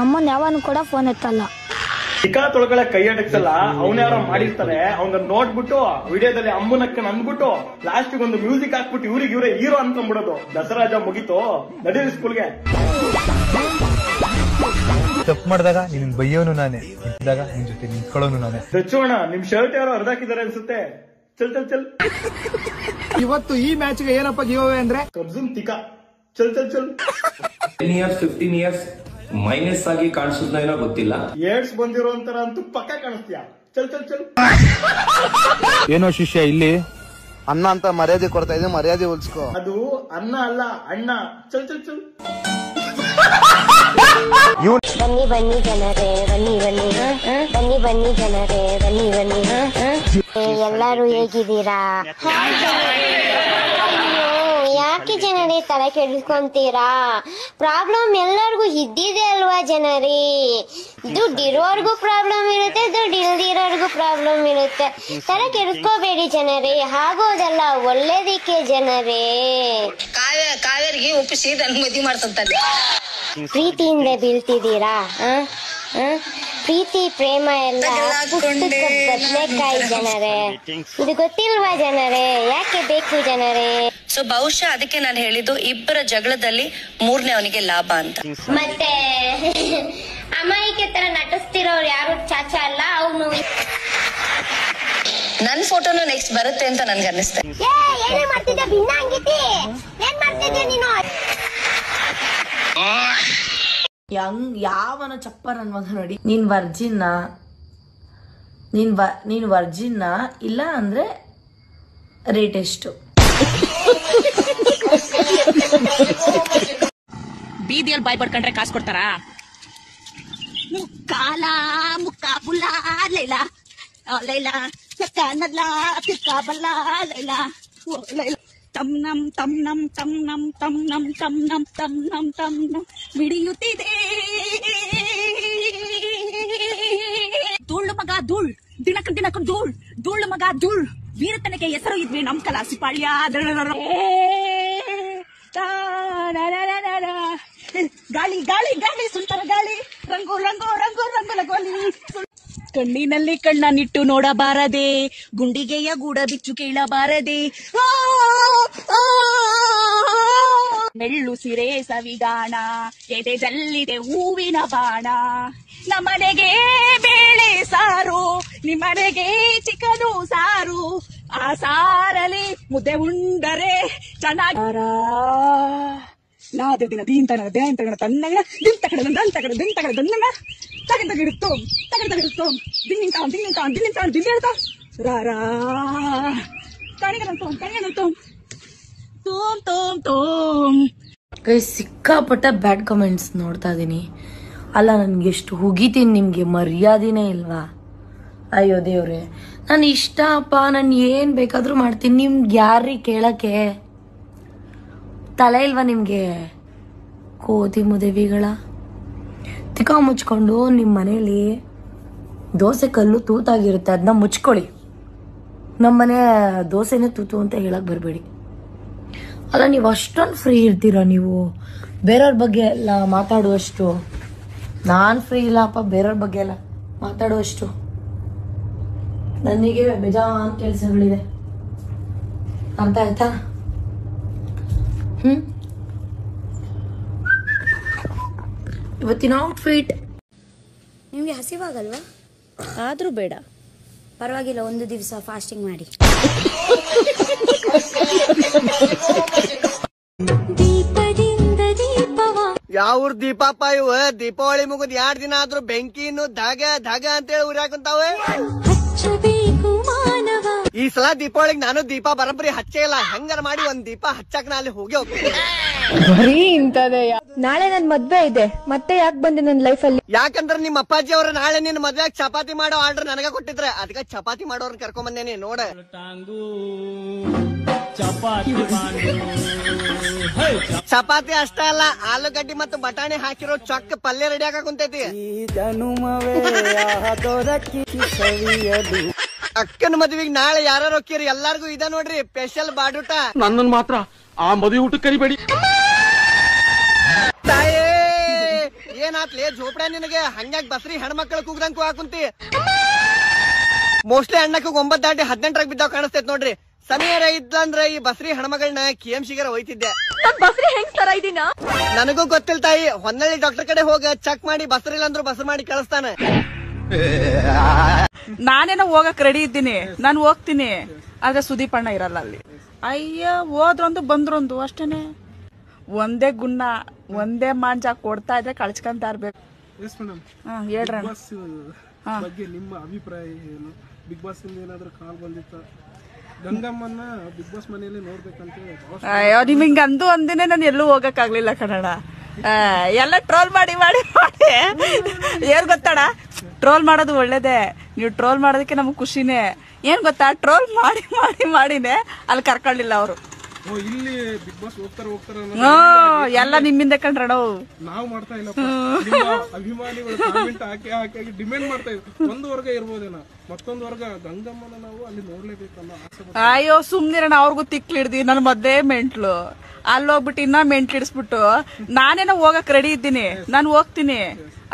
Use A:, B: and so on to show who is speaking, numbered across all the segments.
A: ಅಮ್ಮನ್ ಯಾವನು ಕೂಡ ಫೋನ್ ಎತ್ತಲ್ಲ.
B: ಚಿಕ್ಕ ತೊಳಗಳೆ ಕೈ ಅಡಕ್ಸಲ್ಲ, ಅವನ ಯಾರೋ ಮಾಡಿರ್ತಾರೆ, ಅವನ್ನ ನೋಡ್ಬಿಟ್ಟು ವಿಡಿಯೋದಲ್ಲಿ ಅಮ್ಮನಕ್ಕ ಅಂದ್ಬಿಟ್ಟು ಲಾಸ್ಟ್ ಒಂದು ಮ್ಯೂಸಿಕ್ ಹಾಕ್ಬಿಟ್ಟು ಇವರೇ ಹೀರೋ ಅನ್ಕೊಂಡ್ಬಿಡೋದು. ದಸರಾಜ ಮುಗೀತು, ನಡೀರಿ ಸ್ಕೂಲ್ಗೆ.
C: ತಪ್ಪು ಮಾಡಿದಾಗ ನಿನ್ ಬೈಯೋನು ನಾನೇ, ಇದ್ದಾಗ ನಿನ್ ಜೊತೆ ನಿಂತ್ಕೊಳ್ಳೋನು ನಾನೇ.
B: ದಚ್ಚೋಣ, ನಿಮ್ ಶರ್ಟ್ ಯಾರೋ ಅರ್ಧಾಕಿದ್ದಾರೆ ಅನ್ಸುತ್ತೆ. ಚಲ್ ಚಲ್ ಚಲ್.
D: ಇವತ್ತು ಈ ಮ್ಯಾಚ್ಗೆ ಏನಪ್ಪ ಗಿವ್ ಅವೇ ಅಂದ್ರೆ
B: ಕಬ್ಜುನ್ ತಿಕಾ. ಚಲ್ ಚಲ್ ಚಲ್.
E: 10 years 15 years ಮೈನಸ್ ಆಗಿ ಕಾಣಿಸೋದೇನೋ ಗೊತ್ತಿಲ್ಲ.
B: ಏಡ್ಸ್ ಬಂದಿರೋ ಅಂತರ ಅಂತೂ ಪಕ್ಕ ಕಾಣಿಸ್ತೀಯಾ. ಚಲ್ ಚಲ್ ಚಲ್.
C: ಏನೋ ಶಿಷ್ಯ ಇಲ್ಲಿ
D: ಅನ್ನ ಅಂತ ಮರ್ಯಾದೆ ಕೊಡ್ತಾ ಇದೆ, ಮರ್ಯಾದೆ ಉಳಿಸ್ಕೋ.
B: ಅದು ಅನ್ನ ಅಲ್ಲ, ಅಣ್ಣ. ಚಲ್ ಚಲ್ ಚಲ್.
A: ಬನ್ನಿ ಬನ್ನಿ ಜನರೇ, ಬನ್ನಿ ಬನ್ನಿ ಬನ್ನಿ ಬನ್ನಿ ಜನರೇ, ಬನ್ನಿ ಬನ್ನಿ. ಎಲ್ಲರೂ ಹೇಗಿದ್ದೀರಾ? ಯಾಕೆ ಜನರೇ ತಲೆ ಕೆಡಿಸ್ಕೊಂತೀರಾ? ಪ್ರಾಬ್ಲಮ್ ಎಲ್ಲರಿಗೂ ಇದ್ದಿದೆ ಅಲ್ವಾ ಜನರೇ? ದುಡ್ಡಿರೋರ್ಗೂ ಪ್ರಾಬ್ಲಮ್ ಇರುತ್ತೆ, ದುಡ್ಡು ಇಲ್ದಿರೋರ್ಗೂ ಪ್ರಾಬ್ಲಮ್ ಇರುತ್ತೆ. ತಲೆ ಕೆಡಿಸ್ಕೋಬೇಡಿ ಜನರೇ, ಆಗೋದಲ್ಲ ಒಳ್ಳೇದಕ್ಕೆ ಜನರೇ.
F: ಕಾವೇರಿಗೆ ಒಪ್ಪಿಸಿ ನನ್ ಮದ್ವೆ ಮಾಡ್ಸಂತಾರೆ.
A: ಪ್ರೀತಿಯಿಂದ ಬೀಳ್ತಿದ್ದೀರಾ? ಪ್ರೀತಿ ಪ್ರೇಮ ಎಲ್ಲ ಬದನೆಕಾಯಿ ಜನರೇ. ಇದು ಗೊತ್ತಿಲ್ವಾ ಜನರೇ? ಯಾಕೆ ಬೇಕು ಜನರೇ?
F: ಸೊ ಬಹುಶಃ ಅದಕ್ಕೆ ನಾನು ಹೇಳಿದ್ದು ಇಬ್ಬರ ಜಗಳದಲ್ಲಿ ಮೂರನೇ ಅವನಿಗೆ ಲಾಭ ಅಂತ.
A: ಮತ್ತೆ ಅಮಾಯಿಕೆ ತರ ನಟಿಸ್ತಿರೋರು ಯಾರು ಚಾಚಾ ಅಲ್ಲ. ಅವನು
F: ನನ್ ಫೋಟೋನು ನೆಕ್ಸ್ಟ್ ಬರುತ್ತೆ ಅಂತ ನನ್ಗೆ ಅನ್ನಿಸ್ತಾ.
A: ಏನೇ ಮಾಡ್ತಿದ್ದೆ ಭಿನ್ನಾಂಗಿತಿ? ಏನ್ ಮಾಡ್ತಿದ್ದೆ ನೀನು?
G: ಯಾವನ ಚಪ್ಪರ್ ನನ್ ಮಗ ನೋಡಿ. ನೀನ್ ವರ್ಜಿನ್ನ ಇಲ್ಲ ಅಂದ್ರೆ ರೇಟ್ ಎಷ್ಟು?
F: ಬೀದಿಯಲ್ಲಿ ಬಾಯ್ ಪಡ್ಕೊಂಡ್ರೆ ಕಾಸು ಕೊಡ್ತಾರಾ? ಮುಕ್ಕಾಲ ಮುಕ್ಕ ಬುಲ್ಲ ಲೈಲ ಲೈಲ ಕನ್ನಡ ಬಲ್ಲ ಲೈಲ ಲೈಲ ತಮ್ ನಮ್ ತಮ್ ನಮ್ ತಮ್ ನಮ್ ತಮ್ ನಮ್ ತಮ್ ನಮ್ ತಮ್ ನಮ್ ತಮ್ ನಮ್ ಮಿಡಿಯುತ್ತಿದೆ ಧೂಳು ಮಗ ಧೂಳ್ ದಿನಕ್ಕ ಧೂಳ್ ಧೂಳು ಮಗ ಧೂಳ್ ವೀರತನಕ್ಕೆ ಹೆಸರು ಇದ್ವಿ ನಮ್ ಕಲಾಸಿಪಾಳ್ಯ. ಗಾಳಿ ಗಾಳಿ ಗಾಳಿ ಸುಂಟರ ಗಾಳಿ ರಂಗು ರಂಗು ರಂಗು ರಂಗುಲ ಗೋಲಿ. ಕಣ್ಣಿನಲ್ಲಿ ಕಣ್ಣನಿಟ್ಟು ನೋಡಬಾರದೆ, ಗುಂಡಿಗೆಯ ಗೂಡ ಬಿಚ್ಚು ಕೇಳಬಾರದೆ. ಮೆಳ್ಳು ಸಿರೆ ಸವಿಗಾಣ ಎದೆ ಜಲ್ಲಿದೆ ಹೂವಿನ ಬಾಣ. ನಮ್ಮನೆಗೆ ಬೇಳೆ ಸಾರು, ನಿಮ್ಮನೆಗೆ ಚಿಕನು ಸಾರು. ಆ ಸಾರಲಿ ಮುದ್ದೆ ಉಂಡರೆ ಚೆನ್ನಾಗಿ ನಾದ ದಿನ ದೀನ್ ತನ ದ್ಯಾನ್ ತಗಡ ತನ್ನಗ ದಿನ್ ತಗಡ ದನ್ ತಗಡ ದಿನ್ ತಗಡ ದನ್ನಗ ತಗಡ ತಗಡಿತ್ತು ದಿನ್ ಹೇಳ್ತಾ ರಾರಾ ಕಣಿಗನಂತೋಮ್ ತೋಮ್.
G: ಸಿಕ್ಕಾಪಟ್ಟ ಬ್ಯಾಡ್ ಕಮೆಂಟ್ಸ್ ನೋಡ್ತಾ ಇದೀನಿ. ಅಲ್ಲ ನನ್ಗೆ ಎಷ್ಟು ಹುಗಿತೀನಿ, ನಿಮ್ಗೆ ಮರ್ಯಾದೆನೇ ಇಲ್ವಾ? ಅಯ್ಯೋ ದೇವ್ರೆ, ನಾನು ಇಷ್ಟ ಅಪ್ಪ, ನಾನು ಏನ್ ಬೇಕಾದ್ರೂ ಮಾಡ್ತೀನಿ. ನಿಮ್ಗೆ ಯಾರೀ ಕೇಳಕ್ಕೆ? ತಲೆ ಇಲ್ವಾ ನಿಮ್ಗೆ? ಕೋತಿ ಮುದವಿಗಳ ತಿಕ್ಕ ಮುಚ್ಕೊಂಡು ನಿಮ್ಮ ಮನೇಲಿ ದೋಸೆ ಕಲ್ಲು ತೂತಾಗಿರುತ್ತೆ, ಅದನ್ನ ಮುಚ್ಕೊಳ್ಳಿ. ನಮ್ಮನೆ ದೋಸೆನೇ ತೂತು ಅಂತ ಹೇಳಕ್ ಬರಬೇಡಿ. ಅಲ್ಲ ನೀವು ಅಷ್ಟೊಂದು ಫ್ರೀ ಇರ್ತೀರಾ ನೀವು ಬೇರೆಯವ್ರ ಬಗ್ಗೆ ಎಲ್ಲ ಮಾತಾಡುವಷ್ಟು? ನಾನು ಫ್ರೀ ಇಲ್ಲಪ್ಪ ಬೇರೆಯವ್ರ ಬಗ್ಗೆ ಎಲ್ಲ ಮಾತಾಡುವಷ್ಟು. ನನಗೆ ಬೇಜಾನ್ ಕೆಲಸಗಳಿದೆ, ಅರ್ಥ ಆಯ್ತಾ? ಇವತ್ತಿನ ಔಟ್ಫಿಟ್
A: ನಿಮ್ಗೆ ಹಸಿವಾಗಲ್ವಾ?
F: ಆದ್ರೂ ಬೇಡ,
A: ಪರವಾಗಿಲ್ಲ, ಒಂದು ದಿವಸ ಫಾಸ್ಟಿಂಗ್ ಮಾಡಿ. ದೀಪದಿಂದ ದೀಪವ
D: ಯಾವ ದೀಪಪ್ಪ ಇವ? ದೀಪಾವಳಿ ಮುಗಿದ್ 2 ದಿನ ಆದ್ರೂ ಬೆಂಕಿನು ಧಗ ಧಗ ಅಂತೇಳಿ ಉರಿಯಾಕಂತಾವೆ.
A: ಹಚ್ಚಬೇಕು ಮಾನವ.
D: ಈ ಸಲ ದೀಪಾವಳಿಗೆ ನಾನು ದೀಪ ಬರಬ್ಬರಿ ಹಚ್ಚೇ ಇಲ್ಲ. ಹೆಂಗಾರ ಮಾಡಿ ಒಂದ್ ದೀಪ ಹಚ್ಚಕ್ ನಾ ಅಲ್ಲಿ ಹೋಗಿ ಹೋಗ್ತೀನಿ.
A: ನಾಳೆ ನನ್ ಮದ್ವೆ ಇದೆ, ಮತ್ತೆ ಯಾಕೆ ಬಂದೆ ನನ್ನ ಲೈಫ್ ಅಲ್ಲಿ?
D: ಯಾಕಂದ್ರೆ ನಿಮ್ಮ ಅಪ್ಪಾಜಿ ಅವ್ರ ನಾಳೆ ನಿನ್ ಮದ್ವೆಗ್ ಚಪಾತಿ ಮಾಡೋ ಆರ್ಡರ್ ನನಗ ಕೊಟ್ಟಿದ್ರೆ, ಅದಕ್ಕೆ ಚಪಾತಿ ಮಾಡೋರ್ ಕರ್ಕೊಂಡ್ ಬಂದೇನಿ. ನೋಡ ಚಪಾತಿ ಅಷ್ಟ ಅಲ್ಲ, ಆಲೂಗಡ್ಡಿ ಮತ್ತು ಬಟಾಣಿ ಹಾಕಿರೋ ಚೊಕ್ಕ ಪಲ್ಯ ರೆಡಿ ಆಗ ಕುಂತೈತಿ. ಅಕ್ಕನ ಮದ್ವಿಗ್ ನಾಳೆ ಯಾರು ಹೋಗ್ತೀರಿ? ಎಲ್ಲಾರ್ಗು ಇದ ನೋಡ್ರಿ ಸ್ಪೆಷಲ್ ಬಾಡೂಟ.
B: ನನ್ನನ್ ಮಾತ್ರ ಆ ಮದುವೆ ಊಟ ಕರಿಬೇಡಿ.
D: ತಾಯೇ ಏನಾತ್ಲಿ ಜೋಪಡ ನಿನಗೆ ಹಂಗ್ಯಾಕ್ ಬಸ್ರಿ ಹೆಣ್ಮಕ್ಳು ಕೂಗ್ದಂಗ್ ಹಾಕುಂತಿ. ಮೋಸ್ಟ್ಲಿ ಅಣ್ಣಕ್ಕೆ 9 ದಾಟಿ 18 ಬಿದ್ದಾವ್ ಕಾಣಿಸ್ತೈತ್ ನೋಡ್ರಿ. ಸಮೀರ ಇದ್ದಂದ್ರ ಈ ಬಸ್ರಿ ಹೆಣ್ಮಗಳನ್ನ KMCಗಾರ ಒಯ್ತಿದ್ದೆ.
F: ಬಸ್ರಿ ಹೆಂಗ್ ತರ ಇದೀನ
D: ನನಗೂ ಗೊತ್ತಿಲ್ಲ ತಾಯಿ. ಹೊನ್ನಳ್ಳಿ ಡಾಕ್ಟರ್ ಕಡೆ ಹೋಗ ಚೆಕ್ ಮಾಡಿ ಬಸ್ರಿಲ್ಲ ಅಂದ್ರು ಬಸ್ ಮಾಡಿ ಕಳಿಸ್ತಾನೆ.
F: ನಾನೇನೋ ಹೋಗಕ್ ರೆಡಿ ಇದ್ದೀನಿ, ನಾನು ಹೋಗ್ತೀನಿ. ಆದ್ರೆ ಸುದೀಪ್ ಅಣ್ಣ ಇರಲ್ಲ ಅಲ್ಲಿ. ಅಯ್ಯ ಹೋದ್ರೊಂದು ಬಂದ್ರೊಂದು ಅಷ್ಟೇನೆ. ಒಂದೇ ಗುನ್ನ ಒಂದೇ ಮಾಂಜ ಕೊಡ್ತಾ ಇದ್ರೆ ಕಳ್ಸ್ಕೊಂತ ಇರ್ಬೇಕು. ಹೇಳ್ರಣ್ಣ
H: ಬಗ್ಗೆ ನಿಮ್ಮ ಅಭಿಪ್ರಾಯ ಏನು? ಬಿಗ್ ಬಾಸ್ ಇಂದ ಏನಾದ್ರೂ ಕಾಲ್ ಬಂದಿತ್ತ? ಗಂಗಮ್ಮನ್ನ ಬಿಗ್ ಬಾಸ್ ಮನೆಯಲ್ಲಿ ನೋಡ್ಬೇಕಂತ.
F: ಅಯ್ಯೋ ನಿಮ್ ಹಿಂಗ ಅಂದು ಒಂದಿನೇ ನಾನು ಎಲ್ಲೂ ಹೋಗಕ್ ಆಗ್ಲಿಲ್ಲ ಕಣಣ್ಣ. ಎಲ್ಲ ಟ್ರೋಲ್ ಮಾಡಿ ಮಾಡಿ ಮಾಡಿ ಏನ್ ಗೊತ್ತಣ್ಣ, ಟ್ರೋಲ್ ಮಾಡೋದು ಒಳ್ಳೇದೇ. ನೀವು ಟ್ರೋಲ್ ಮಾಡೋದಕ್ಕೆ ನಮ್ಗೆ ಖುಷಿನೇ. ಏನ್ ಗೊತ್ತಾ, ಟ್ರೋಲ್ ಮಾಡಿ ಮಾಡಿ ಮಾಡಿನೇ ಅಲ್ಲಿ ಕರ್ಕೊಳ್ಳಿಲ್ಲ ಅವರು.
H: ಇಲ್ಲಿ ಬಿಗ್ ಬಾಸ್ ಹೋಗ್ತಾರ
F: ಎಲ್ಲ ನಿಮ್ಮಿಂದ ಕಂಡ್ರಣ.
H: ನಾವು ಮಾಡ್ತಾ ಇಲ್ಲ, ಅಭಿಮಾನಿಗಳು ಕಾಮೆಂಟ್ ಹಾಕಿ ಡಿಮ್ಯಾಂಡ್ ಮಾಡ್ತಾ ಇದ್ರು. ಒಂದು ವರ್ಗ ಇರ್ಬೋದೇನೋ, ಮತ್ತೊಂದು ವರ್ಗ ಗಂಗಮ್ಮನ ನಾವು ಅಲ್ಲಿ ನೋಡ್ಲೇಬೇಕನ್ನೋ ಆಸೆ.
F: ಅಯ್ಯೋ ಸುಮ್ನಿರಣ, ಅವ್ರಿಗೂ ತಿಕ್ಲಿಡ್ದಿ. ನನ್ ಮದ್ದೆ ಮೆಂಟ್ಲು ಅಲ್ಲಿ ಹೋಗ್ಬಿಟ್ಟು ಇನ್ನ ಮೆಂಟ್ಲಿಡಿಸ್ಬಿಟ್ಟು ನಾನೇನೋ ಹೋಗಕ್ ರೆಡಿ ಇದ್ದೀನಿ, ನಾನು ಹೋಗ್ತೀನಿ.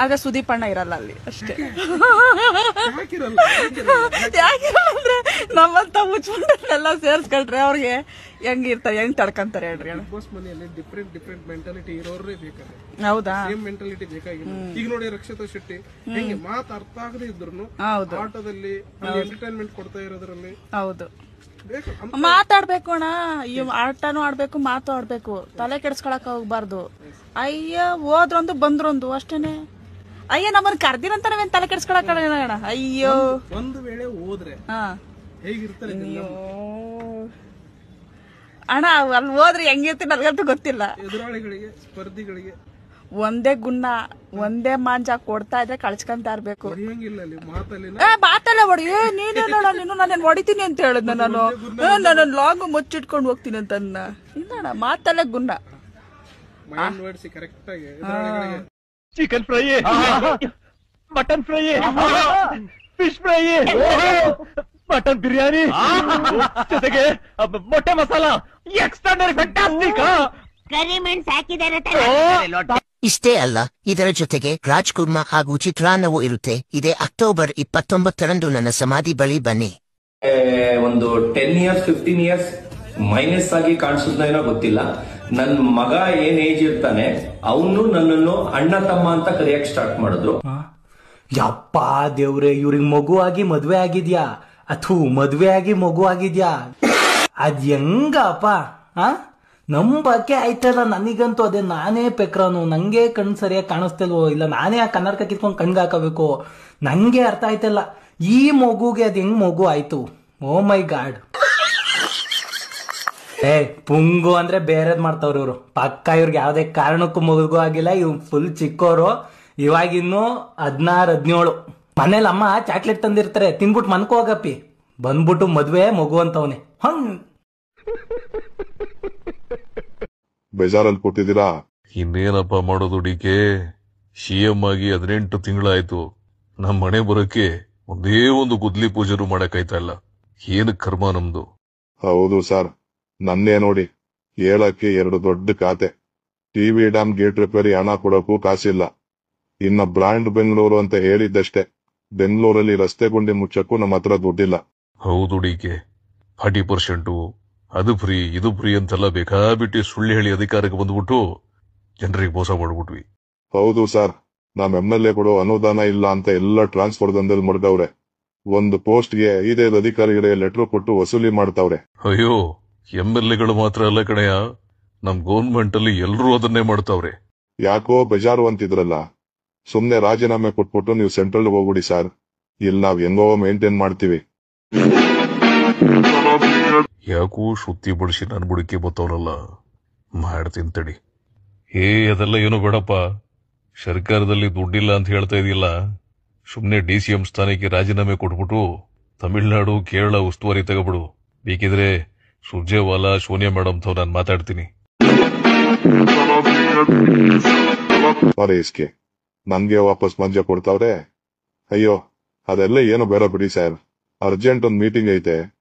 F: ಆದ್ರೆ ಸುದೀಪ್ ಅಣ್ಣ ಇರಲ್ಲ ಅಲ್ಲಿ ಅಷ್ಟೇ. ಯಾಕಿರಲ್ಲ ಅಂದ್ರೆ ನಮ್ಮಂತ ಮುಚ್ಚಿಬಿಟ್ಟೆಲ್ಲ ಸೇರ್ಸ್ಕೊಳ್ರಿ ಅವ್ರಿಗೆ ಹೆಂಗಿರ್ತಾರೆ, ಹೆಂಗ್ ತಡ್ಕಂತಾರೆ ಹೇಳ್ರಿ.
H: ಬಿಗ್ ಬಾಸ್ ಮನೆಯಲ್ಲಿ ಡಿಫ್ರೆಂಟ್ ಮೆಂಟಾಲಿಟಿ ಇರೋರೇ ಬೇಕಾದ್ರೆ.
F: ಹೌದಾ,
H: ಸೇಮ್ ಮೆಂಟಾಲಿಟಿ ಬೇಕಾಗಿಲ್ಲ. ಈಗ ನೋಡಿ ರಕ್ಷಿತಾ ಶೆಟ್ಟಿ ಹೆಂಗೆ ಮಾತು ಅರ್ಥ ಆಗದೆ ಇದ್ರು ಆಟದಲ್ಲಿ ಎಂಟರ್ಟೈನ್ಮೆಂಟ್ ಕೊಡ್ತಾ ಇರೋದ್ರಲ್ಲಿ
F: ಹೌದು ಮಾತಾಡ್ಬೇಕು ಅಣ್ಣ. ಆಟನೂ ಆಡ್ಬೇಕು, ಮಾತು ಆಡ್ಬೇಕು, ತಲೆ ಕೆಡ್ಸ್ಕೊಳಕ್ ಹೋಗ್ಬಾರ್ದು. ಅಯ್ಯ ಹೋದ್ರೊಂದು ಬಂದ್ರೊಂದು ಅಷ್ಟೇನೆ. ಅಯ್ಯ ನಮ್ಮನ್ನ ಕರ್ದಿರಂತ ನಾವೇನ್ ತಲೆ ಕೆಡ್ಸ್ಕೊಳಕ್ ಅಣ್ಣ. ಅಯ್ಯೋ
H: ಒಂದು ವೇಳೆ ಹೋದ್ರೆ ಹೇಗಿರ್ತಾರೆ
F: ಅಣ್ಣ, ಅಲ್ಲಿ ಹೋದ್ರೆ ಹೆಂಗಿರ್ತೀನಿ ನನಗಂತೂ ಗೊತ್ತಿಲ್ಲ.
H: ಎದುರಾಳಿಗಳಿಗೆ ಸ್ಪರ್ಧಿಗಳಿಗೆ
F: ಒಂದೇ ಗುನ್ನ ಒಂದೇ ಮಾಂಜ ಕೊಡ್ತಾ ಇದ್ರೆ ಕಳ್ಸ್ಕೊಂತ ಇರ್ಬೇಕು. ಮಾತಲ್ಲ ಹೊಡಿ ನೀನೇನೋ ನೀನು ನಾನು ಹೊಡಿತೀನಿ ಅಂತ ಹೇಳಿದ್ನ. ನಾನು ಲಾಂಗ್ ಮುಚ್ಚಿಟ್ಕೊಂಡು ಹೋಗ್ತೀನಿ ಅಂತ ಇಲ್ಲ ಮಾತಲ್ಲೇ ಗುನ್ನ.
B: Chicken fry, mutton fry, fish fry, mutton biryani ಜೊತೆಗೆ ಮೊಟ್ಟೆ ಮಸಾಲ ಎಕ್ಸ್ಟ್ರಾಡನರಿ ಫ್ಯಾಂಟಾಸ್ಟಿಕ್.
A: ಕರಿ ಮೆಣಸು ಹಾಕಿದ್ದಾರೆ.
I: ಇಷ್ಟೇ ಅಲ್ಲ, ಇದರ ಜೊತೆಗೆ ರಾಜ್ಕುರ್ಮಾ ಹಾಗೂ ಚಿತ್ರಾನ್ನವೂ ಇರುತ್ತೆ. ಇದೇ ಅಕ್ಟೋಬರ್ 29ರಂದು ನನ್ನ ಸಮಾಧಿ ಬಳಿ ಬನ್ನಿ.
E: ಒಂದು 10 years 15 years ಮೈನಸ್ ಆಗಿ ಕಾಣಿಸೋದೇನೋ ಗೊತ್ತಿಲ್ಲ. ನನ್ ಮಗ ಏನ್ ಏಜ್ ಇರ್ತಾನೆ ಅವನು ನನ್ನನ್ನು ಅಣ್ಣ ತಮ್ಮ ಅಂತ ಕರೆಯಕ್ ಸ್ಟಾರ್ಟ್ ಮಾಡಿದ್ರು.
J: ಯಪ್ಪ ದೇವ್ರೆ, ಇವ್ರಿಗೆ ಮಗು ಆಗಿ ಮದ್ವೆ ಆಗಿದ್ಯಾ ಅಥೂ ಮದ್ವೆ ಆಗಿ ಮಗು ಆಗಿದ್ಯಾ? ಅದ್ ಹೆಂಗಪ್ಪ? ನಮ್ ಬಗ್ಗೆ ಆಯ್ತಲ್ಲ, ನನಗಂತೂ ಅದೇ ನಾನೇ ಪೆಕ್ರಾನು. ನಂಗೆ ಕಣ್ ಸರಿಯಾಗಿ ಕಾಣಿಸ್ತಿಲ್ವೋ, ಇಲ್ಲ ನಾನೇ ಆ ಕನ್ನಡಕ ಕಿತ್ಕೊಂಡು ಕಣ್ಗೆ ಹಾಕಬೇಕು, ನಂಗೆ ಅರ್ಥ ಆಯ್ತಲ್ಲ ಈ ಮಗುಗೆ ಅದ್ ಹೆಂಗ್ ಮಗು ಆಯ್ತು. ಓ ಮೈ ಗಾಡ್. ಪುಂಗು ಅಂದ್ರೆ ಬೇರೆದ್ ಮಾಡ್ತಾವ್ರಿ ಇವ್ರು. ಪಕ್ಕ ಇವ್ರಿಗೆ ಯಾವ್ದೇ ಕಾರಣಕ್ಕೂ ಮಗು ಆಗಿಲ್ಲ. ಇವ್ ಫುಲ್ ಚಿಕ್ಕೋರು, ಇವಾಗಿನ್ನು 16-17. ಮನೇಲಿ ಅಮ್ಮ ಚಾಕ್ಲೇಟ್ ತಂದಿರ್ತಾರೆ, ತಿನ್ಬಿಟ್ಟು ಮನ್ಕೋ ಹೋಗಪ್ಪಿ, ಬಂದ್ಬಿಟ್ಟು ಮದ್ವೆ ಮಗು ಅಂತವನೆ.
K: ಬೇಜಾರಲ್ಲಿ ಕೊಟ್ಟಿದ್ದೀರಾ?
L: ಇನ್ನೇನಪ್ಪ ಮಾಡೋದು ಡಿಕೆ, CM ಆಗಿ 18 ತಿಂಗಳಾಯ್ತು. ನಮ್ ಮನೆ ಬರೋಕೆ ಒಂದೇ ಒಂದು ಗುದ್ಲಿ ಪೂಜೆರು ಮಾಡಕ್ಕಾಯ್ತಾ ಇಲ್ಲ. ಏನು ಕರ್ಮ ನಮ್ದು.
K: ಹೌದು ಸರ್, ನನ್ನೇ ನೋಡಿ ಹೇಳಕ್ಕೆ 2 ದೊಡ್ಡ ಖಾತೆ. ಟಿವಿ ಡ್ಯಾಮ್ ಗೇಟ್ ರಿಪೇರಿ ಹಣ ಕೊಡೋಕ್ಕೂ ಕಾಸಿಲ್ಲ. ಇನ್ನ ಬ್ರಾಂಡ್ ಬೆಂಗಳೂರು ಅಂತ ಹೇಳಿದ್ದಷ್ಟೇ. ಬೆಂಗಳೂರಲ್ಲಿ ರಸ್ತೆ ಗುಂಡಿ ಮುಚ್ಚಕ್ಕೂ ನಮ್ಮ ಹತ್ರ ದುಡ್ಡಿಲ್ಲ.
L: ಹೌದು ಡಿಕೆ, 40% ಅದು ಫ್ರೀ ಇದು ಫ್ರೀ ಅಂತೆಲ್ಲ ಬೇಕಾಬಿಟ್ಟು ಸುಳ್ಳು ಹೇಳಿ ಅಧಿಕಾರಕ್ಕೆ ಬಂದ್ಬಿಟ್ಟು ಜನರಿಗೆ ಮೋಸ ಮಾಡ್ಬಿಟ್ವಿ.
K: ಹೌದು ಸರ್, ನಮ್ MLA ಕೊಡೋ ಅನುದಾನ ಇಲ್ಲ ಅಂತ ಎಲ್ಲ ಟ್ರಾನ್ಸ್ಫರ್ ದಂಧೆಲ್ ಮುಡ್ದವ್ರೆ. ಒಂದು ಪೋಸ್ಟ್ಗೆ 5 ಅಧಿಕಾರಿಗಳಿಗೆ ಲೆಟರ್ ಕೊಟ್ಟು ವಸೂಲಿ ಮಾಡ್ತಾವ್ರೆ.
L: ಅಯ್ಯೋ, MLAಗಳು ಮಾತ್ರ ಅಲ್ಲ ಕಣಯ್ಯ, ನಮ್ ಗೌರ್ಮೆಂಟ್ ಅಲ್ಲಿ ಎಲ್ರೂ ಅದನ್ನೇ ಮಾಡ್ತಾವ್ರೆ.
K: ಯಾಕೋ ಬೇಜಾರು ಅಂತಿದ್ರಲ್ಲ, ಸುಮ್ನೆ ರಾಜೀನಾಮೆ ಕೊಟ್ಬಿಟ್ಟು ನೀವು ಸೆಂಟ್ರಲ್ ಹೋಗ್ಬಿಡಿ ಸರ್. ಇಲ್ಲಿ ನಾವ್ ಹೆಂಗೋ ಮೇಂಟೈನ್ ಮಾಡ್ತೀವಿ.
L: ಯಾಕೋ ಶುದ್ಧಿ ಬಡಿಸಿ ನನ್ ಬುಡಕ್ಕೆ ಬತ್ತವ್ರಲ್ಲ, ಮಾಡ್ತೀನಿ ತಡಿ. ಅದೆಲ್ಲ ಏನು ಬೇಡಪ್ಪ, ಸರ್ಕಾರದಲ್ಲಿ ದುಡ್ಡಿಲ್ಲ ಅಂತ ಹೇಳ್ತಾ ಇದೆಯಲ್ಲ, ಸುಮ್ನೆ DCM ಸ್ಥಾನಕ್ಕೆ ರಾಜೀನಾಮೆ ಕೊಟ್ಬಿಟ್ಟು ತಮಿಳ್ನಾಡು ಕೇರಳ ಉಸ್ತುವಾರಿ ತಗೋಬಿಡು. ಬೇಕಿದ್ರೆ ಸುರ್ಜೇವಾಲಾ ಸೋನಿಯಾ ಮೇಡಮ್ ತಾವ್ ನಾನು ಮಾತಾಡ್ತೀನಿ.
K: ಇಸ್ಕೆ ನನ್ಗೆ ವಾಪಸ್ ಮಂಜ ಕೊಡ್ತಾವ್ರೆ. ಅಯ್ಯೋ ಅದೆಲ್ಲ ಏನು ಬೇಡ ಬಿಡಿ ಸರ್, ಅರ್ಜೆಂಟ್ ಒಂದ್ ಮೀಟಿಂಗ್ ಐತೆ,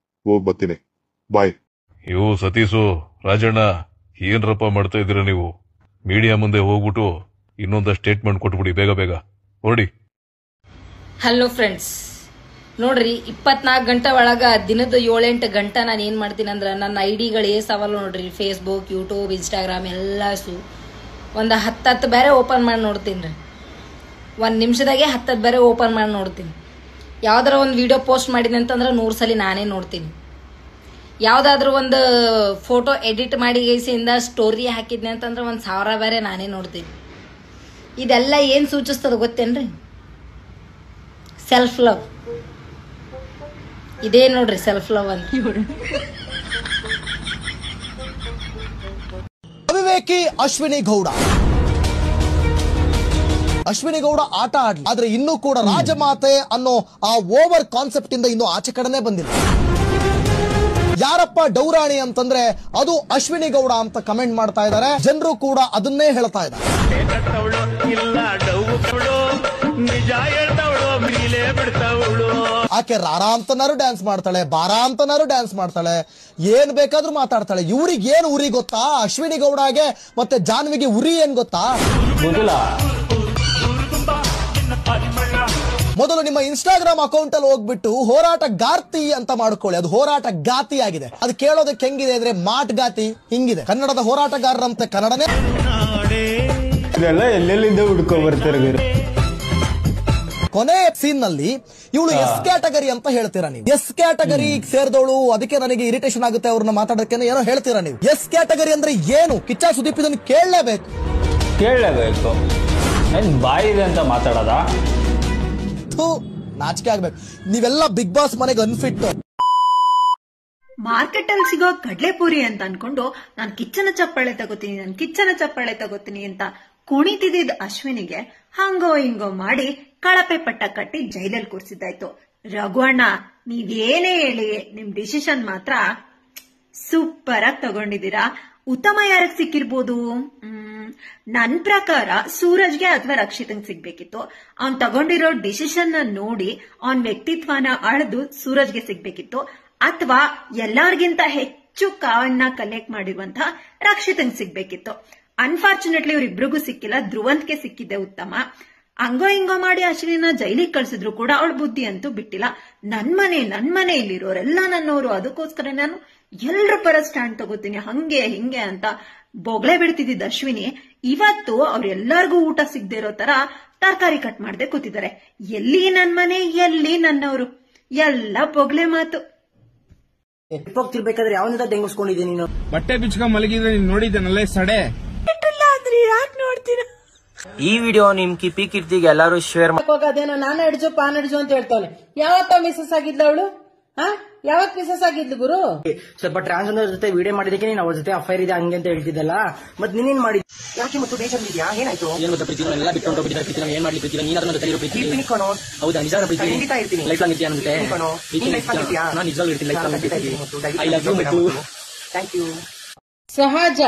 K: ಹೋಗ್ ಬರ್ತೀನಿ, ಬಾಯ್.
L: ಸತೀಶು ರಾಜಣ್ಣ ಏನ್ರಪ್ಪ ಮಾಡ್ತಾ ಇದ್ದೀರಾ ನೀವು? ಮೀಡಿಯಾ ಮುಂದೆ ಹೋಗ್ಬಿಟ್ಟು ಇನ್ನೊಂದು ಸ್ಟೇಟ್ಮೆಂಟ್ ಕೊಟ್ಬಿಡಿ ಬೇಗ ಬೇಗ ಹೊರಡಿ.
G: ಹಲೋ ಫ್ರೆಂಡ್ಸ್, ನೋಡ್ರಿ 24 ಗಂಟೆ ಒಳಗ ದಿನದ 7-8 ಗಂಟೆ ನಾನು ಏನ್ ಮಾಡ್ತೀನಿ ಅಂದ್ರೆ ನನ್ನ ಐಡಿಗಳು ಸವಾಲು ನೋಡ್ರಿ, ಫೇಸ್ಬುಕ್, ಯೂಟ್ಯೂಬ್, ಇನ್ಸ್ಟಾಗ್ರಾಮ್ ಎಲ್ಲಸು ಒಂದು 10 ಬೇರೆ ಓಪನ್ ಮಾಡಿ ನೋಡ್ತೀನಿ ರೀ. 1 ನಿಮಿಷದಾಗೆ 10 ಬೇರೆ ಓಪನ್ ಮಾಡಿ ನೋಡ್ತೀನಿ. ಯಾವ್ದಾರ ಒಂದು ವಿಡಿಯೋ ಪೋಸ್ಟ್ ಮಾಡಿದೆ ಅಂತಂದ್ರೆ 100 ಸಲ ನಾನೇ ನೋಡ್ತೀನಿ. ಯಾವ್ದಾದ್ರು ಒಂದು ಫೋಟೋ ಎಡಿಟ್ ಮಾಡಿ ಗೈಸಿಂದ ಸ್ಟೋರಿ ಹಾಕಿದ್ನಿ ಅಂತಂದ್ರೆ 1000 ಬೇರೆ ನಾನೇ ನೋಡ್ತೀನಿ. ಇದೆಲ್ಲ ಏನ್ ಸೂಚಿಸ್ತದ ಗೊತ್ತೇನ್ರಿ? Self love. ಇದೇ ನೋಡ್ರಿ ಸೆಲ್ಫ್ ಲವ್ ಅಂತ.
M: ಅವಿವೇಕಿ ಅಶ್ವಿನಿ ಗೌಡ ಆಟ ಆಡ್ಲಿ, ಆದ್ರೆ ಇನ್ನೂ ಕೂಡ ರಾಜಮಾತೆ ಅನ್ನೋ ಆ ಓವರ್ ಕಾನ್ಸೆಪ್ಟ್ ಇಂದ ಇನ್ನೂ ಆಚೆ ಕಡೆನೆ ಬಂದಿಲ್ಲ. ಯಾರಪ್ಪ ಡೌರಾಣಿ ಅಂತಂದ್ರೆ ಅದು ಅಶ್ವಿನಿ ಗೌಡ ಅಂತ ಕಮೆಂಟ್ ಮಾಡ್ತಾ ಇದ್ದಾರೆ. ಜನರು ಕೂಡ ಅದನ್ನೇ ಹೇಳ್ತಾ ಇದ್ದಾರೆ. ಆಕೆ ರಾರಾ ಅಂತನಾರು ಡ್ಯಾನ್ಸ್ ಮಾಡ್ತಾಳೆ, ಬಾರಾ ಅಂತನಾರು ಡ್ಯಾನ್ಸ್ ಮಾಡ್ತಾಳೆ, ಏನ್ ಬೇಕಾದ್ರೂ ಮಾತಾಡ್ತಾಳೆ. ಇವ್ರಿಗೆ ಏನ್ ಉರಿ ಗೊತ್ತಾ? ಅಶ್ವಿನಿ ಗೌಡಗೆ ಮತ್ತೆ ಜಾನ್ವಿಗೆ ಉರಿ ಏನ್ ಗೊತ್ತಾ? ಮೊದಲು ನಿಮ್ಮ ಇನ್ಸ್ಟಾಗ್ರಾಮ್ ಅಕೌಂಟ್ ಅಲ್ಲಿ ಹೋಗ್ಬಿಟ್ಟು ಹೋರಾಟ ಗಾರ್ತಿ ಅಂತ ಮಾಡ್ಕೊಳ್ಳಿ. ಅದು ಹೋರಾಟ ಗಾತಿ ಆಗಿದೆ. ಅದು ಕೇಳೋದಕ್ಕೆ ಹೆಂಗಿದೆ ಅಂದ್ರೆ ಮಾಟ್ ಗಾತಿ ಹಿಂಗಿದೆ. ಕನ್ನಡದ ಹೋರಾಟಗಾರರಂತೆ ಕನ್ನಡನೇ.
N: ಇದೆಲ್ಲ ಎಲ್ಲೆಲ್ಲಿಂದ ಹುಡ್ಕೊ ಬರ್ತಾರೆ.
M: ಕೊನೆ ಸೀನ್ ನಲ್ಲಿ ಇವಳು ಎಸ್ ಕ್ಯಾಟಗರಿ ಅಂತ ಹೇಳ್ತೀರಾ ನೀವು. ಎಸ್ ಕ್ಯಾಟಗರಿ ಸೇರಿದವಳು, ಅದಕ್ಕೆ ನನಗೆ ಇರಿಟೇಷನ್ ಆಗುತ್ತೆ ಅವ್ರನ್ನ ಮಾತಾಡೋಕೆ ಏನೋ ಹೇಳ್ತೀರಾ ನೀವು. ಎಸ್ ಕ್ಯಾಟಗರಿ ಅಂದ್ರೆ ಏನು? ಕಿಚ್ಚ ಸುದೀಪ್ ಇದನ್ನು ಕೇಳಲೇಬೇಕು.
N: ಬಾಯಿ ಇದೆ ಅಂತ ಮಾತಾಡೋದ?
M: ನಾಚಿಕೆ ಆಗ್ಬೇಕು. ನೀವೆಲ್ಲ ಬಿಗ್ ಬಾಸ್ ಮನೆಗೆ ಅನ್ಫಿಟ್.
F: ಮಾರ್ಕೆಟ್ ಅಲ್ಲಿ ಸಿಗೋ ಕಡ್ಲೆಪುರಿ ಅಂತ ಅನ್ಕೊಂಡು ನಾನು ಕಿಚ್ಚನ ಚಪ್ಪಾಳೆ ತಗೋತೀನಿ ಅಂತ ಕುಣಿತಿದ್ದ ಅಶ್ವಿನಿಗೆ ಹಂಗೋ ಹಿಂಗೋ ಮಾಡಿ ಕಳಪೆ ಪಟ್ಟ ಕಟ್ಟಿ ಜೈಲಲ್ಲಿ ಕೂರಿಸಿದ್ದಾಯ್ತು. ರಘುವಣ್ಣ, ನೀವೇನೇ ಹೇಳಿ ನಿಮ್ ಡಿಸಿಷನ್ ಮಾತ್ರ ಸೂಪರ್ ಆಗಿ ತಗೊಂಡಿದ್ದೀರಾ. ಉತ್ತಮ ಯಾರಿಗೆ ಸಿಕ್ಕಿರ್ಬೋದು? ನನ್ ಪ್ರಕಾರ ಸೂರಜ್ಗೆ ಅಥವಾ ರಕ್ಷಿತಂಗ್ ಸಿಗ್ಬೇಕಿತ್ತು. ಅವ್ನ್ ತಗೊಂಡಿರೋ ಡಿಸಿಷನ್ ನೋಡಿ ಅವನ್ ವ್ಯಕ್ತಿತ್ವನ ಅಳೆದು ಸೂರಜ್ಗೆ ಸಿಗ್ಬೇಕಿತ್ತು, ಅಥವಾ ಎಲ್ಲಾರ್ಗಿಂತ ಹೆಚ್ಚು ಕಾವನ್ನ ಕಲೆಕ್ಟ್ ಮಾಡಿರುವಂತ ರಕ್ಷಿತಂಗ್ ಸಿಗ್ಬೇಕಿತ್ತು. ಅನ್ಫಾರ್ಚುನೇಟ್ಲಿ ಇವ್ರಿಬ್ರಿಗೂ ಸಿಕ್ಕಿಲ್ಲ, ಧ್ರುವಂತ್ಗೆ ಸಿಕ್ಕಿದ್ದೆ ಉತ್ತಮ. ಹಂಗೋ ಹಿಂಗೋ ಮಾಡಿ ಅಶ್ವಿನ ಜೈಲಿಗೆ ಕಳ್ಸಿದ್ರು ಕೂಡ ಅವಳ ಬುದ್ಧಿ ಅಂತೂ ಬಿಟ್ಟಿಲ್ಲ. ನನ್ ಮನೆ ಇಲ್ಲಿರೋರೆಲ್ಲ ನನ್ನವರು, ಅದಕ್ಕೋಸ್ಕರ ನಾನು ಎಲ್ರ ಪರ ಸ್ಟ್ಯಾಂಡ್ ತಗೋತೀನಿ, ಹಂಗೆ ಹಿಂಗೆ ಅಂತ ಬೊಗ್ಳೆ ಬಿಡ್ತಿದ್ದ ಅಶ್ವಿನಿ ಇವತ್ತು ಅವ್ರೆಲ್ಲರಿಗೂ ಊಟ ಸಿಗದೆ ಇರೋ ತರ ತರಕಾರಿ ಕಟ್ ಮಾಡದೆ ಕೂತಿದ್ದಾರೆ. ಎಲ್ಲಿ ನನ್ ಮನೆ, ಎಲ್ಲಿ ನನ್ನವರು, ಎಲ್ಲ ಬೊಗ್ಳೆ ಮಾತು.
D: ಹೋಗ್ತಿರ್ಬೇಕಾದ್ರೆ ಯಾವನಿಂದ ತೆಂಗಿಸ್ಕೊಂಡಿದ್ದೀನಿ ನೀನು?
H: ಬಟ್ಟೆ ಬಿಚ್ಕೊಂಡ್ ಮಲಗಿದ್ರೆ ನೀನ್ ನೋಡಿದ್ದೇನಲ್ಲ ಸಡೆ
F: ಅಂದ್ರೆ ಯಾಕೆ ನೋಡ್ತೀರಾ?
D: ಈ ವಿಡಿಯೋ ನಿಮ್ ಕೀರ್ತಿಗೆ ಎಲ್ಲಾರು ಶೇರ್
O: ಹೋಗೋದೇನೋ ನಾನು ಅಡ್ಜು ಪಾನ್ ಅಡ್ಜು ಅಂತ ಹೇಳ್ತಾವನೆ. ಯಾವತ್ತ ಮಿಸಸ್ ಆಗಿದ್ಲ ಅವಳು? ಯಾವತ್ ಮಿಸಸ್ ಆಗಿದ್ಲು ಗುರು?
D: ಸ್ವಲ್ಪ ಟ್ರಾನ್ಸ್ಜೆಂಡರ್ ಜೊತೆ ವಿಡಿಯೋ ಮಾಡಿದಕ್ಕೆ ನೀನ್ ಅವ್ರ ಜೊತೆ ಅಫೈರ್ ಇದೆ ಹಂಗೆ ಅಂತ ಹೇಳ್ತಿದ್ದಲ್ಲ, ಮತ್ ನೀನೇನ್ ಮಾಡಿ? ಯಾಕೆ ಮತ್ತು ದೇಶದಲ್ಲಿ ಇದೆಯಾ? ಏನಾಯ್ತು? ಏನ್ ಗೊತ್ತಾ ಪ್ರೀತಿ, ಎಲ್ಲ ಬಿಟ್ಕೊಂಡು ಹೋಗ್ಬಿಟ್ಟಿದ್ದಾರೆ ಪ್ರೀತಿ. ಏನ್ ಮಾಡ್ಲಿ ಪ್ರೀತಿ? ನೀನ್ ಅದನ್ನ ಜೊತೆ ಪ್ರೀತಿ ಕಣೋ. ಹೌದಾ? ನಿಜ ಪ್ರೀತಿ ಇರ್ತೀನಿ, ಲೈಫ್ ಲಾಂಗ್ ಇರ್ತೀಯ ನನ್ನ ಜೊತೆ. ನಾನು ನಿಜವಾಗ್ಲೂ ಇರ್ತೀನಿ, ಲೈಫ್ ಲಾಂಗ್ ಇರ್ತೀನಿ. ಐ ಲವ್ ಯು ಮತ್ತು ಥ್ಯಾಂಕ್ ಯು.
O: ಸಹಜ,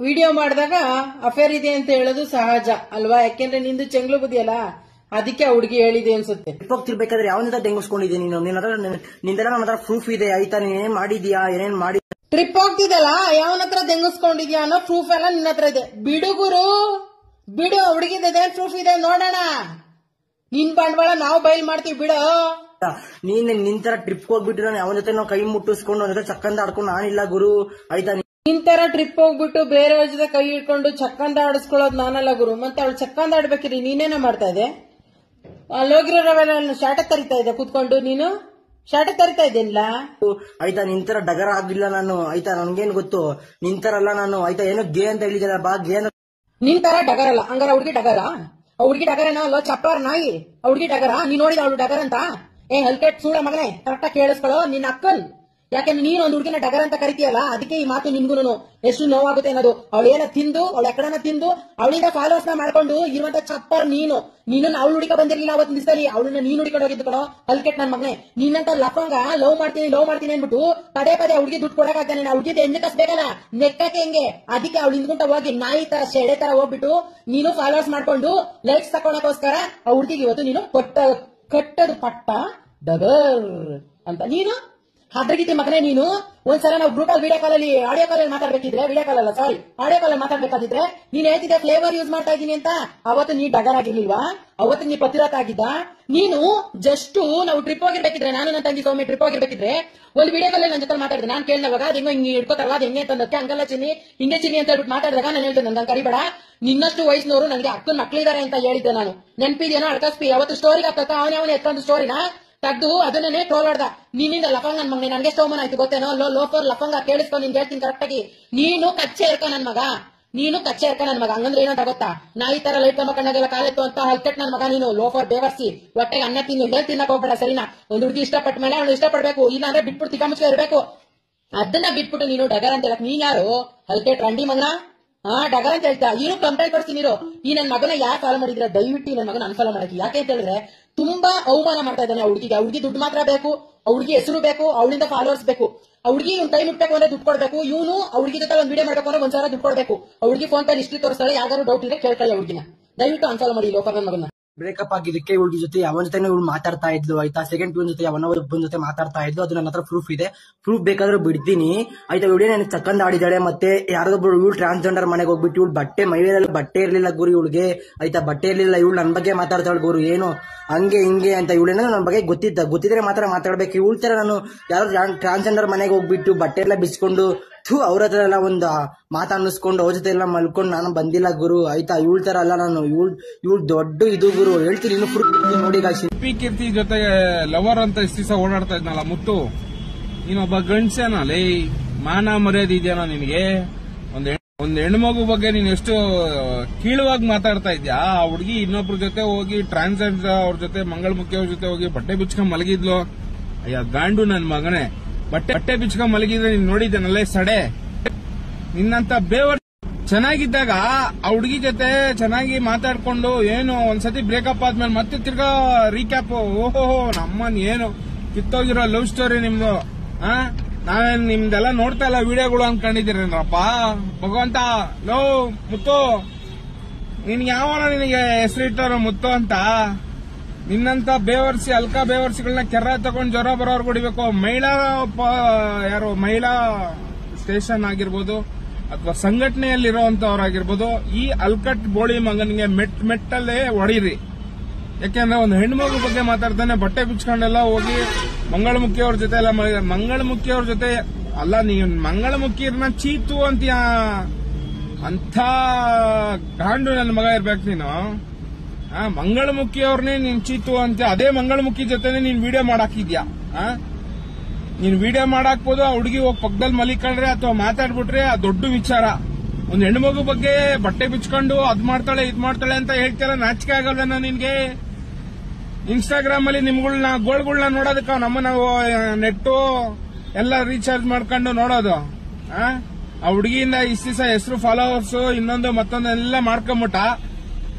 O: ವಿಡಿಯೋ ಮಾಡಿದಾಗ ಅಫೇರ್ ಇದೆ ಅಂತ ಹೇಳೋದು ಸಹಜ ಅಲ್ವಾ? ಯಾಕೆಂದ್ರೆ ನಿಂದು ಚೆಂಗ್ಲು ಬುದಿಯಲ್ಲ, ಅದಕ್ಕೆ ಹುಡುಗಿ ಹೇಳಿದೆ ಅನ್ಸುತ್ತೆ.
D: ಹೋಗ್ತಿರ್ಬೇಕಾದ್ರೆ ಯಾವನಿಂದ ತೆಂಗಿಸ್ಕೊಂಡಿದ್ದೀನಿ ನೀನು? ನಿಂದೆಲ್ಲ ನನ್ನ ಹತ್ರ ಪ್ರೂಫ್ ಇದೆ ಆಯ್ತಾ? ನೀನೇನ್ ಮಾಡಿದ್ಯಾ, ಏನೇನ್ ಮಾಡಿ
O: ಟ್ರಿಪ್ ಹೋಗ್ತಿದ್ದಲ್ಲ, ಯಾವನ ಹತ್ರ ತೆಂಗಿಸ್ಕೊಂಡಿದ್ಯಾ ಅನ್ನೋ ಪ್ರೂಫ್ ಎಲ್ಲ ನಿನ್ನ ಹತ್ರ ಇದೆ. ಬಿಡು ಗುರು, ಬಿಡು. ಹುಡುಗಿದ ಪ್ರೂಫ್ ಇದೆ ನೋಡೋಣ. ನಿನ್ ಬಂಡವಾಳ ನಾವು ಬಯಲ್ ಮಾಡ್ತೀವಿ, ಬಿಡು.
D: ನೀನ್ ನಿಂತರ ಟ್ರಿಪ್ ಹೋಗ್ಬಿಟ್ಟು ನಾನು ಅವನ ಜೊತೆ ನಾವು ಕೈ ಮುಟ್ಟಿಸ್ಕೊಂಡು ಅವನ ಜೊತೆ ಚಕ್ಕಂದ ಆಡ್ಕೊಂಡು ನಾನಿಲ್ಲ ಗುರು ಆಯ್ತಾ?
O: ನಿಂತರ ಟ್ರಿಪ್ ಹೋಗ್ಬಿಟ್ಟು ಬೇರೆಯವ್ರ ಜೊತೆ ಕೈ ಹಿಡ್ಕೊಂಡು ಚಕ್ಕಂದ ಆಡಿಸ್ಕೊಳ್ಳೋದು ನಾನಲ್ಲ ಗುರು. ಮತ್ತೆ ಅವಳು ಚಕ್ಕಂದ ಆಡ್ಬೇಕಿರಿ ನೀನೇನ ಮಾಡ್ತಾ ಇದೆ? ಅಲ್ಲೋಗಿರೋವೆಲ್ಲ ಶಾಟ ತರಿತಾ ಇದೆ ಕೂತ್ಕೊಂಡು. ನೀನು ಶಾಟ ತರಿತಾ ಇದ್ದೇನಿಲ್ಲ
D: ಆಯ್ತಾ? ನಿಂತರ ಡಗರ ಆಗಿಲ್ಲ ನಾನು ಆಯ್ತಾ? ನನ್ಗೇನ್ ಗೊತ್ತು ನಿಂತರಲ್ಲ ನಾನು ಆಯ್ತಾ? ಏನೋ ಗೇ ಅಂತ ಹೇಳಿದಲ್ಲ ಬಾ, ಗೇ
O: ನಿಂತರ ಡಗರಲ್ಲ. ಹಂಗಾರ ಹುಡುಗಿ ಡಗರ? ಹುಡುಗಿ ಡಗರೇನೋ ಅಲ್ಲ, ಚಪ್ಪಾರ ನಾಯಿ. ಹುಡುಗಿ ಡಗರ? ನೀನ್ ನೋಡಿದ ಅವಳು ಡಗರ್ ಅಂತ? ಹಲ್ಕೆಟ್ ಸೂಳ ಮಗನೇ, ಕರೆಕ್ಟಾಗಿ ಕೇಳಿಸ್ಕೊಳ್ಳೋ ನಿನ್ನ ಅಕ್ಕನ್. ಯಾಕೆಂದ್ರೆ ನೀನು ಒಂದು ಹುಡುಗಿನ ಡಗರ್ ಅಂತ ಕರಿತೀಯಲ್ಲ, ಅದಕ್ಕೆ ಈ ಮಾತು ನಿನ್ಗೂ ಎಷ್ಟು ನೋವಾಗುತ್ತೆ ಅನ್ನೋದು. ಅವಳು ಏನ ತಿಂದು, ಅವಳ ಎಕಡನ ತಿಂದು ಅವಳಿಂದ ಫಾಲೋವರ್ಸ್ ನ ಮಾಡ್ಕೊಂಡು ಇರುವಂತ ಚಪ್ಪರ್ ನೀನು. ನೀನನ್ನ ಅವಳು ಹುಡುಕ ಬಂದಿರಲಿಲ್ಲ ಅವತ್ತು ದಿವಸದಲ್ಲಿ, ಅವಳನ್ನ ನೀನು ಹುಡುಕೊಂಡು ಹೋಗಿದ್ದು ಕಣೋ ಹಲ್ಕೆಟ್ ನನ್ ಮಗನೇ. ನೀನಂತ ಲಫಂಗ ಲವ್ ಮಾಡ್ತೀನಿ ಅನ್ಬಿಟ್ಟು ಪದೇ ಪದೇ ಹುಡುಗಿ ದುಡ್ಡು ಕೊಡಕಾಗ್ತಾನೆ. ನಾ ಹುಡುಗಿ ಎಣ್ಣೆ ಕಸ್ಬೇಕಲ್ಲ, ನೆಕ್ಕಕ್ಕೆ ಹೆಂಗೆ? ಅದಕ್ಕೆ ಅವಳು ಹಿಂದ್ಕೊಂಡ ಹೋಗಿ ನಾಯಿ ತರ ಶೆಡೆ ತರ ಹೋಗ್ಬಿಟ್ಟು ನೀನು ಫಾಲೋವರ್ಸ್ ಮಾಡ್ಕೊಂಡು ಲೈಕ್ಸ್ ತಕೊಳಕೋಸ್ಕರ ಆ ಹುಡುಗಿಗೆ ಇವತ್ತು ನೀನು ಕಟ್ಟದು ಪಟ್ಟ ಡಗರ್ ಅಂತ ನೀನು ಅದ್ರಗಿತಿ ಮಗನೇ ನೀನು ಒಂದ್ಸಲ ನಾವು ಗ್ರೂಪ್ ಅಲ್ಲಿ ಆಡಿಯೋ ಕಾಲಲ್ಲಿ ಮಾತಾಡ್ಬೇಕಿದ್ರೆ ಆಡಿಯೋ ಕಾಲಲ್ಲಿ ಮಾತಾಡ್ಬೇಕಾದಿದ್ರೆ ನೀನ್ ಹೇಳ್ತಿದ್ದೆ ಫ್ಲೇವರ್ ಯೂಸ್ ಮಾಡ್ತಾ ಇದೀನಿ ಅಂತ. ಅವತ್ತು ನೀ ಡಗರ್ ಆಗಿರ್ಲಿಲ್ವಾ? ಅವತ್ತು ನೀ ಪತಿರಥ ಆಗಿದ್ದ. ನೀನು ಜಸ್ಟ್ ನಾವು ಟ್ರಿಪ್ ಹೋಗಿರ್ಬೇಕಿದ್ರೆ, ನಾನು ನನ್ನ ತಂಗಿ ಸೌಮ್ಯ ಟ್ರಿಪ್ ಹೋಗಿರ್ಬೇಕಿದ್ರೆ ಒಂದು ವಿಡಿಯೋ ಕಾಲಲ್ಲಿ ನನ್ನ ಜೊತೆ ಮಾತಾಡಿದೆ. ನಾನು ಕೇಳಿದಾಗ ಅದು ಹಿಂಗೆ ಇಟ್ಕೋತಾರಲ್ಲ, ಅದು ಹೆಂಗೆ ಅಂತಂದಕ್ಕೆ ಹಂಗಲ್ಲ ಚಿನ್ನಿ ಹಿಂಗೆ ಚಿನ್ನಿ ಅಂತ ಹೇಳ್ಬಿಟ್ಟು ಮಾತಾಡಿದಾಗ ನಾನು ಹೇಳ್ತೇನೆ, ನನ್ ಕರಿಬೇಡ, ನಿನ್ನಷ್ಟು ವಯಸ್ಸಿನವರು ನನಗೆ ಅಕ್ಕನ ಮಕ್ಳಿದಾರೆ ಅಂತ ಹೇಳಿದ್ದೆ ನಾನು. ನೆನ್ಪಿದೇನೋ ಅಡ್ಕಸ್ಪಿ? ಅವತ್ತು ಸ್ಟೋರಿಗೆ ಆಗ್ತಕ್ಕ ಅವನೇ ಎತ್ತೊಂದು ಸ್ಟೋರಿನ ತೆಗ್ದು ಅದನ್ನೇ ಟ್ರೋಲ್ ಮಾಡ್ದ. ನಿನ್ನಿಂದ ಲಫಂಗ್ ನನ್ ಮಗನೇ, ನನಗೆ ಸ್ಟೋಮನ್ ಆಯ್ತು ಗೊತ್ತೇನೋ? ಲೋಫರ್ ಲಫಂಗ ಕೇಳಿಸ್ಕೊ, ನಿನ್ ಹೇಳ್ತೀನಿ ಕರೆಕ್ಟ್ ಆಗಿ. ನೀನು ಕಚ್ಚೆ ಇರ್ಕ ನನ್ ಮಗ, ಹಂಗಂದ್ರೆ ಏನಂತ ಗೊತ್ತಾ? ನಾ ಈ ತರ ಲೈಟ್ ಕಣ್ಣಾಗೆಲ್ಲ ಕಾಲೆತ್ತು ಅಂತ ಹಲ್ಕೆಟ್ ನನ್ ಮಗ ನೀನು. ಲೋಫರ್ ಬೇವರ್ಸಿ ಹೊಟ್ಟೆಗೆ ಅನ್ನ ತಿನ್ನು, ಹೇಳ್ ತಿನ್ನಕ್ ಹೋಗ್ಬೇಡ ಸರಿನಾ? ಒಂದ್ ಹುಡುಗಿ ಇಷ್ಟಪಟ್ಟ ಮೇಲೆ ಅವಳು ಇಷ್ಟಪಡ್ಬೇಕು, ಇಲ್ಲ ಅಂದ್ರೆ ಬಿಟ್ಬಿಟ್ಟು ತಿಕ್ಕ ಮುಚ್ಚ ಇರ್ಬೇಕು. ಅದನ್ನ ಬಿಟ್ಬಿಟ್ಟು ನೀನು ಡಗರ್ ಅಂತ ಹೇಳಕ್ ನೀನ್ ಯಾರು? ಹಲ್ಕೆಟ್ ರಂಡಿ ಮಗನ ಡಗರ್ ಅಂತ ಹೇಳ್ತಾ ಇರು. ಕಂಪ್ಲೇಂಟ್ ಕೊಡ್ತೀನಿ ಇರು. ಈ ನನ್ ಮಗನ ಯಾರು ಫಾಲೋ ಮಾಡಿದ್ರೆ ದಯವಿಟ್ಟು ಈ ನನ್ ಮಗನ ಅನ್ಫಾಲೋ ಮಾಡಕ್ಕೆ. ಯಾಕೆ ಅಂತ ಹೇಳಿದ್ರೆ ತುಂಬಾ ಅವಮಾನ ಮಾಡ್ತಾ ಇದ್ದಾನೆ ಆ ಹುಡುಗಿಗೆ. ಹುಡುಗಿ ದುಡ್ಡು ಮಾತ್ರ ಬೇಕು, ಹುಡುಗಿ ಹೆಸರು ಬೇಕು, ಅವಳಿಂದ ಫಾಲೋವರ್ಸ್ ಬೇಕು. ಹುಡುಗಿ ಇವ್ನು ಕೈ ಮುಟ್ಬೇಕು ಅಂದ್ರೆ ದುಡ್ಡು ಕೊಡ್ಬೇಕು. ಇವನು ಹುಡುಗಿ ಜೊತೆ ಒಂದ್ ವಿಡಿಯೋ ಮಾಡ್ಬೇಕು ಅಂದ್ರೆ ಒಂದ್ಸಾರ ದುಡ್ಡು ಕೊಡ್ಬೇಕು. ಹುಡುಗಿ ಫೋನ್ ಪೇ ಹಿಸ್ಟ್ರಿ ತೋರಿಸ್ತಾಳೆ. ಯಾರು ಡೌಟ್ ಇದ್ರೆ ಕೇಳ್ಕೊಳ್ಳಿ ಹುಡುಗಿನ. ದಯವಿಟ್ಟು ಅನ್ಫಾಲೋ ಮಾಡಿ ಲೋಕಲ್ ನನ್ನ ಮಗನ.
D: ಬ್ರೇಕಪ್ ಆಗಿದ್ದಕ್ಕೆ ಹುಡುಗಿ ಜೊತೆ ಅವನ ಜೊತೆ ಇವಳು ಮಾತಾಡ್ತಾ ಇದ್ಲು ಆಯ್ತಾ. ಸೆಕೆಂಡ್ ಪ್ಯೂನ್ ಜೊತೆ ಅವನ ಜೊತೆ ಮಾತಾಡ್ತಾ ಇದ್ಲು. ಅದು ನನ್ನ ಹತ್ರ ಪ್ರೂಫ್ ಇದೆ. ಪ್ರೂಫ್ ಬೇಕಾದ್ರೆ ಬಿಡ್ತೀನಿ ಆಯ್ತಾ. ವಿಡಿಯೋ ನನಗೆ ಚಕ್ಕಂದ ಆಡಿದಾಳೆ. ಮತ್ತೆ ಯಾರೊಬ್ಬರು ಇವಳು ಟ್ರಾನ್ಸ್ಜೆಂಡರ್ ಮನೆಗೆ ಹೋಗ್ಬಿಟ್ಟು ಇವಳು ಮೈಮೇಲೆ ಬಟ್ಟೆ ಇರ್ಲಿಲ್ಲ ಗುರು ಇವಳಿಗೆ ಆಯ್ತಾ. ಬಟ್ಟೆ ಇರ್ಲಿಲ್ಲ. ಇವಳು ನನ್ನ ಬಗ್ಗೆ ಮಾತಾಡ್ತಾಳೆ ಗುರು, ಏನು ಹಂಗೆ ಹಿಂಗೆ ಅಂತ. ಇವಳೇನೋ ನನ್ನ ಬಗ್ಗೆ ಗೊತ್ತಿದ್ರೆ ಮಾತ್ರ ಮಾತಾಡ್ಬೇಕು. ಇವಳ ತರ ನಾನು ಯಾರೋ ಟ್ರಾನ್ಸ್ಜೆಂಡರ್ ಮನೆಗೆ ಹೋಗ್ಬಿಟ್ಟು ಬಟ್ಟೆ ಎಲ್ಲ ಬಿಚ್ಕೊಂಡು ಅವ್ರ ಹತ್ರ ಎಲ್ಲ ಒಂದು ಮಾತಾಡಿಸ್ಕೊಂಡು ಅವ್ರ ಜೊತೆ ಎಲ್ಲ ಮಲ್ಕೊಂಡು ನಾನು ಬಂದಿಲ್ಲ ಗುರು ಆಯ್ತಾ. ಇವಳ ತರ ಅಲ್ಲ ನಾನು. ಇವಳು ದೊಡ್ಡ ಇದು ಗುರು, ಹೇಳ್ತೀನಿ ಇನ್ನು ಪ್ರೂಫ್ ನೋಡಿ.
H: ಕೀರ್ತಿ ಜೊತೆ ಲವರ್ ಅಂತ ಇಷ್ಟ ದಿವಸ ಓಡಾಡ್ತಾ ಇದ್ನಲ್ಲ ಮುತ್ತು, ನೀನೊಬ್ಬ ಗಂಡ್ಸೇನ ಲೇ? ಮಾನ ಮರ್ಯಾದೆ ಇದೆಯಾ ನಿನಗೆ? ಒಂದ್ ಹೆಣ್ಮಗು ಬಗ್ಗೆ ನೀನ್ ಎಷ್ಟು ಕೀಳುವಾಗಿ ಮಾತಾಡ್ತಾ ಇದ್ಯಾ. ಆ ಹುಡುಗಿ ಇನ್ನೊಬ್ರ ಜೊತೆ ಹೋಗಿ ಟ್ರಾನ್ಸ್ಜೆಂಡರ್ ಅವ್ರ ಜೊತೆ ಮಂಗಳಮುಖಿ ಅವ್ರ ಜೊತೆ ಹೋಗಿ ಬಟ್ಟೆ ಬಿಚ್ಕೊಂಡ್ ಮಲಗಿದ್ಲು. ಅಯ್ಯ ಗಾಂಡು ನನ್ ಮಗನೇ, ಬಟ್ಟೆ ಬಿಚ್ಕೊಂಡ್ ಮಲಗಿದ್ರೆ ನೀನ್ ನೋಡಿದ್ದೇನಲ್ಲೇ ಸಡೆ. ನಿನ್ನಂತ ಬೇವರ್ ಚೆನ್ನಾಗಿದ್ದಾಗ ಆ ಹುಡುಗಿ ಜೊತೆ ಚೆನ್ನಾಗಿ ಮಾತಾಡ್ಕೊಂಡು ಏನು ಒಂದ್ಸತಿ ಬ್ರೇಕಪ್ ಆದ್ಮೇಲೆ ಮತ್ತೆ ತಿರ್ಗಾ ರೀಕ್ಯಾಪ್. ಓಹೋ ನಮ್ಮನ್ ಏನು ಕಿತ್ತೋಗಿರೋ ಲವ್ ಸ್ಟೋರಿ ನಿಮ್ದು. ನಾವೇನ್ ನಿಮ್ದೆಲ್ಲ ನೋಡ್ತಾ ಇಲ್ಲ ವಿಡಿಯೋಗಳು ಅನ್ಕೊಂಡಿದ್ದೀರಪ್ಪ. ಭಗವಂತ ಲೋ ಮುತ್ತು, ನಿನ್ಗೆ ಯಾವನ ನಿನಗೆ ಹೆಸರಿಟ್ಟವ್ರ ಮುತ್ತು ಅಂತ? ನಿನ್ನಂತ ಬೇವರ್ಸಿ ಅಲ್ಕಾ ಬೇವರ್ಸಿಗಳನ್ನ ಕೆರ ತಗೊಂಡ್ ಜ್ವರ ಬರೋರ್ಗೆ ಹೊಡಿಬೇಕು. ಮಹಿಳಾ ಸ್ಟೇಷನ್ ಆಗಿರ್ಬೋದು ಅಥವಾ ಸಂಘಟನೆಯಲ್ಲಿರುವಂತವ್ರಾಗಿರ್ಬೋದು, ಈ ಅಲ್ಕಟ್ ಬೋಳಿ ಮಗನಿಗೆ ಮೆಟ್ಟಲ್ಲೇ ಹೊಡೀರಿ. ಯಾಕೆಂದ್ರೆ ಒಂದು ಹೆಣ್ಮಗು ಬಗ್ಗೆ ಮಾತಾಡ್ತಾನೆ ಬಟ್ಟೆ ಬಿಚ್ಕೊಂಡೆಲ್ಲ ಹೋಗಿ ಮಂಗಳಮುಖಿ ಅವ್ರ ಜೊತೆ ಎಲ್ಲ ಮಂಗಳಮುಖಿ ಅವ್ರ ಜೊತೆ ಅಲ್ಲ. ನೀವು ಮಂಗಳಮುಖಿಯರ್ನ ಚೀತು ಅಂತೀಯ. ಅಂತ ಗಾಂಡು ನನ್ನ ಮಗ ಇರ್ಬೇಕು ನೀನು. ಮಂಗಳಮುಖಿ ಅವ್ರನ್ನೇ ನೀನ್ ಚೀತು ಅಂತ ಅದೇ ಮಂಗಳಮುಖಿ ಜೊತೆನೆ ನೀನ್ ವಿಡಿಯೋ ಮಾಡಾಕಿದ್ಯಾ. ನೀನ್ ವಿಡಿಯೋ ಮಾಡಾಕ್ಬೋದು. ಆ ಹುಡುಗಿ ಹೋಗಿ ಪಕ್ಕದಲ್ಲಿ ಮಲಿಕೊಂಡ್ರೆ ಅಥವಾ ಮಾತಾಡ್ಬಿಟ್ರೆ ಆ ದೊಡ್ಡ ವಿಚಾರ. ಒಂದ್ ಹೆಣ್ಮಗು ಬಗ್ಗೆ ಬಟ್ಟೆ ಬಿಚ್ಕೊಂಡು ಅದ್ ಮಾಡ್ತಾಳೆ ಇದ್ ಮಾಡ್ತಾಳೆ ಅಂತ ಹೇಳ್ತಾರ. ನಾಚಿಕೆ ಆಗಲ್ವೇನೋ ನಿನ್ಗೆ? ಇನ್ಸ್ಟಾಗ್ರಾಮ್ ಅಲ್ಲಿ ಗೋಳ್ಗಳ್ನ ನೋಡೋದಕ್ಕ ನಮ್ಮನ್ನ ನೆಟ್ಟು ಎಲ್ಲ ರೀಚಾರ್ಜ್ ಮಾಡ್ಕೊಂಡು ನೋಡೋದು. ಆ ಹುಡುಗಿಯಿಂದ ಇಷ್ಟ ದಿವಸ ಹೆಸರು ಫಾಲೋವರ್ಸ್ ಇನ್ನೊಂದು ಮತ್ತೊಂದೆಲ್ಲ ಮಾಡ್ಕೊಂಬಿಟ್ಟ.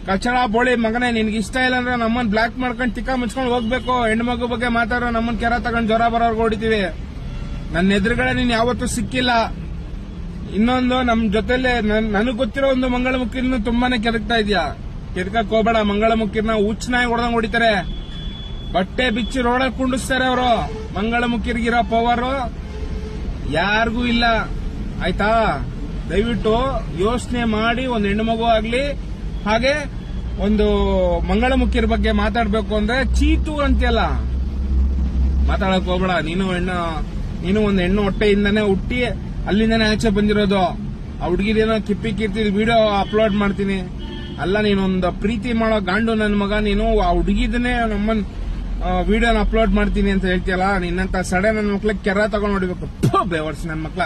H: ಕಚಡ ಬೋಳಿ ಮಗನೇ, ನಿನ್ಗೆ ಇಷ್ಟ ಇಲ್ಲ ಅಂದ್ರೆ ನಮ್ಮನ್ ಬ್ಲಾಕ್ ಮಾಡ್ಕೊಂಡು ತಿಕ್ಕ ಮುಚ್ಕೊಂಡು ಹೋಗ್ಬೇಕು. ಹೆಣ್ಮಗು ಬಗ್ಗೆ ಮಾತಾಡೋ ನಮ್ಮನ್ ಕೆರ ತಗೊಂಡ್ ಜ್ವರ ಬರೋರ್ಗೆ ಹೊಡಿತೀವಿ. ನನ್ನ ಎದುರುಗಡೆ ನೀನ್ ಯಾವತ್ತೂ ಸಿಕ್ಕಿಲ್ಲ. ಇನ್ನೊಂದು ನಮ್ ಜೊತೆಲೆ ನನಗ್ ಗೊತ್ತಿರೋ ಒಂದು ಮಂಗಳಮುಖಿನ ತುಂಬಾನೇ ಕೆದಕ್ತಾ ಇದ್ಯಾ. ಕೆದಕಕ್ ಹೋಗ್ಬೇಡ. ಮಂಗಳಮುಖಿನ ಹುಚ್ಚನಾಗಿ ಹೊಡೆದಂಗ್ ಹೊಡಿತಾರೆ. ಬಟ್ಟೆ ಬಿಚ್ಚಿ ರೋಡಲ್ಲಿ ಕುಂಡಿಸ್ತಾರೆ ಅವರು. ಮಂಗಳಮುಖಿರ್ಗಿರೋ ಪವರ್ ಯಾರಿಗೂ ಇಲ್ಲ ಆಯ್ತಾ. ದಯವಿಟ್ಟು ಯೋಚನೆ ಮಾಡಿ ಒಂದು ಹೆಣ್ಣುಮಗು ಆಗ್ಲಿ ಹಾಗೆ ಒಂದು ಮಂಗಳಮುಖಿಯರ ಬಗ್ಗೆ ಮಾತಾಡ್ಬೇಕು ಅಂದ್ರೆ ಚೀತು ಅಂತೆಲ್ಲ ಮಾತಾಡಕ್ ಹೋಗ್ಬೇಡ. ನೀನು ಒಂದು ಹೆಣ್ಣು ಹೊಟ್ಟೆಯಿಂದಾನೆ ಹುಟ್ಟಿ ಅಲ್ಲಿಂದಾನೆ ಆಚೆ ಬಂದಿರೋದು. ಆ ಹುಡುಗಿದೇನೋ ಕಿಪ್ಪಿ ಕೀರ್ತಿ ವಿಡಿಯೋ ಅಪ್ಲೋಡ್ ಮಾಡ್ತೀನಿ ಅಲ್ಲ. ನೀನೊಂದು ಪ್ರೀತಿ ಮಾಡೋ ಗಾಂಡು ನನ್ನ ಮಗ. ನೀನು ಆ ಹುಡುಗಿದನ್ನೇ ನಮ್ಮನ್ ವಿಡಿಯೋನ ಅಪ್ಲೋಡ್ ಮಾಡ್ತೀನಿ ಅಂತ ಹೇಳ್ತೀಯಲ್ಲ. ನಿನ್ನಂತ ಸಡೆ ನನ್ನ ಮಕ್ಳಿಗೆ ಕೆರ ತಗೊಂಡ್ ನೋಡಿಬೇಕು. ಬೇವರ್ಸ್ ನನ್ನ ಮಕ್ಳ.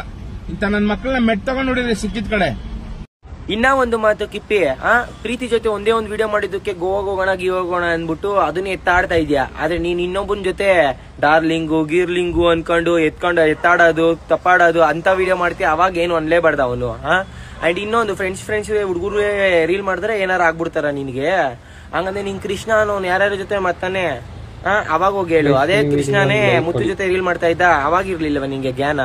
H: ಇಂತ ನನ್ನ ಮಕ್ಳನ್ನ ಮೆಟ್ ತಗೊಂಡ್ ನೋಡಿದ್ರೆ ಸಿಕ್ಕಿದ ಕಡೆ.
D: ಇನ್ನ ಒಂದು ಮಾತು ಕಿಪ್ಪಿ, ಪ್ರೀತಿ ಜೊತೆ ಒಂದೇ ಒಂದು ವಿಡಿಯೋ ಮಾಡಿದ್ದಕ್ಕೆ ಗೋವಾಗ ಹೋಗೋಣ ಹೋಗೋಣ ಅಂದ್ಬಿಟ್ಟು ಅದನ್ನ ಎತ್ತಾಡ್ತಾ ಇದ್ಯಾ. ಆದ್ರೆ ನೀನ್ ಇನ್ನೊಬ್ಬನ ಜೊತೆ ಡಾರ್ಲಿಂಗು ಗೀರ್ಲಿಂಗು ಅನ್ಕೊಂಡು ಎತ್ತಾಡೋದು ತಪ್ಪಾಡೋದು ಅಂತ ವಿಡಿಯೋ ಮಾಡ್ತೀಯ. ಅವಾಗ ಏನು ಅನ್ಲೇಬಾರ್ದ ಅವನು. ಅಂಡ್ ಇನ್ನೊಂದು ಫ್ರೆಂಡ್ಸ್ ಹುಡುಗರು ರೀಲ್ ಮಾಡಿದ್ರೆ ಏನಾರು ಆಗ್ಬಿಡ್ತಾರ ನಿನ್ಗೆ. ಹಂಗಂದ್ರೆ ನಿನ್ ಕೃಷ್ಣ ಅನ್ನೋನ್ ಯಾರ್ಯಾರ ಜೊತೆ ಮತ್ತಾನೆ ಅವಾಗ ಹೋಗಿ ಹೇಳು. ಅದೇ ಕೃಷ್ಣನೇ ಮುತ್ತು ಜೊತೆ ರೀಲ್ ಮಾಡ್ತಾ ಇದ್ದ. ಅವಾಗಿರ್ಲಿಲ್ಲವ ನಿಂಗೆ ಜ್ಞಾನ?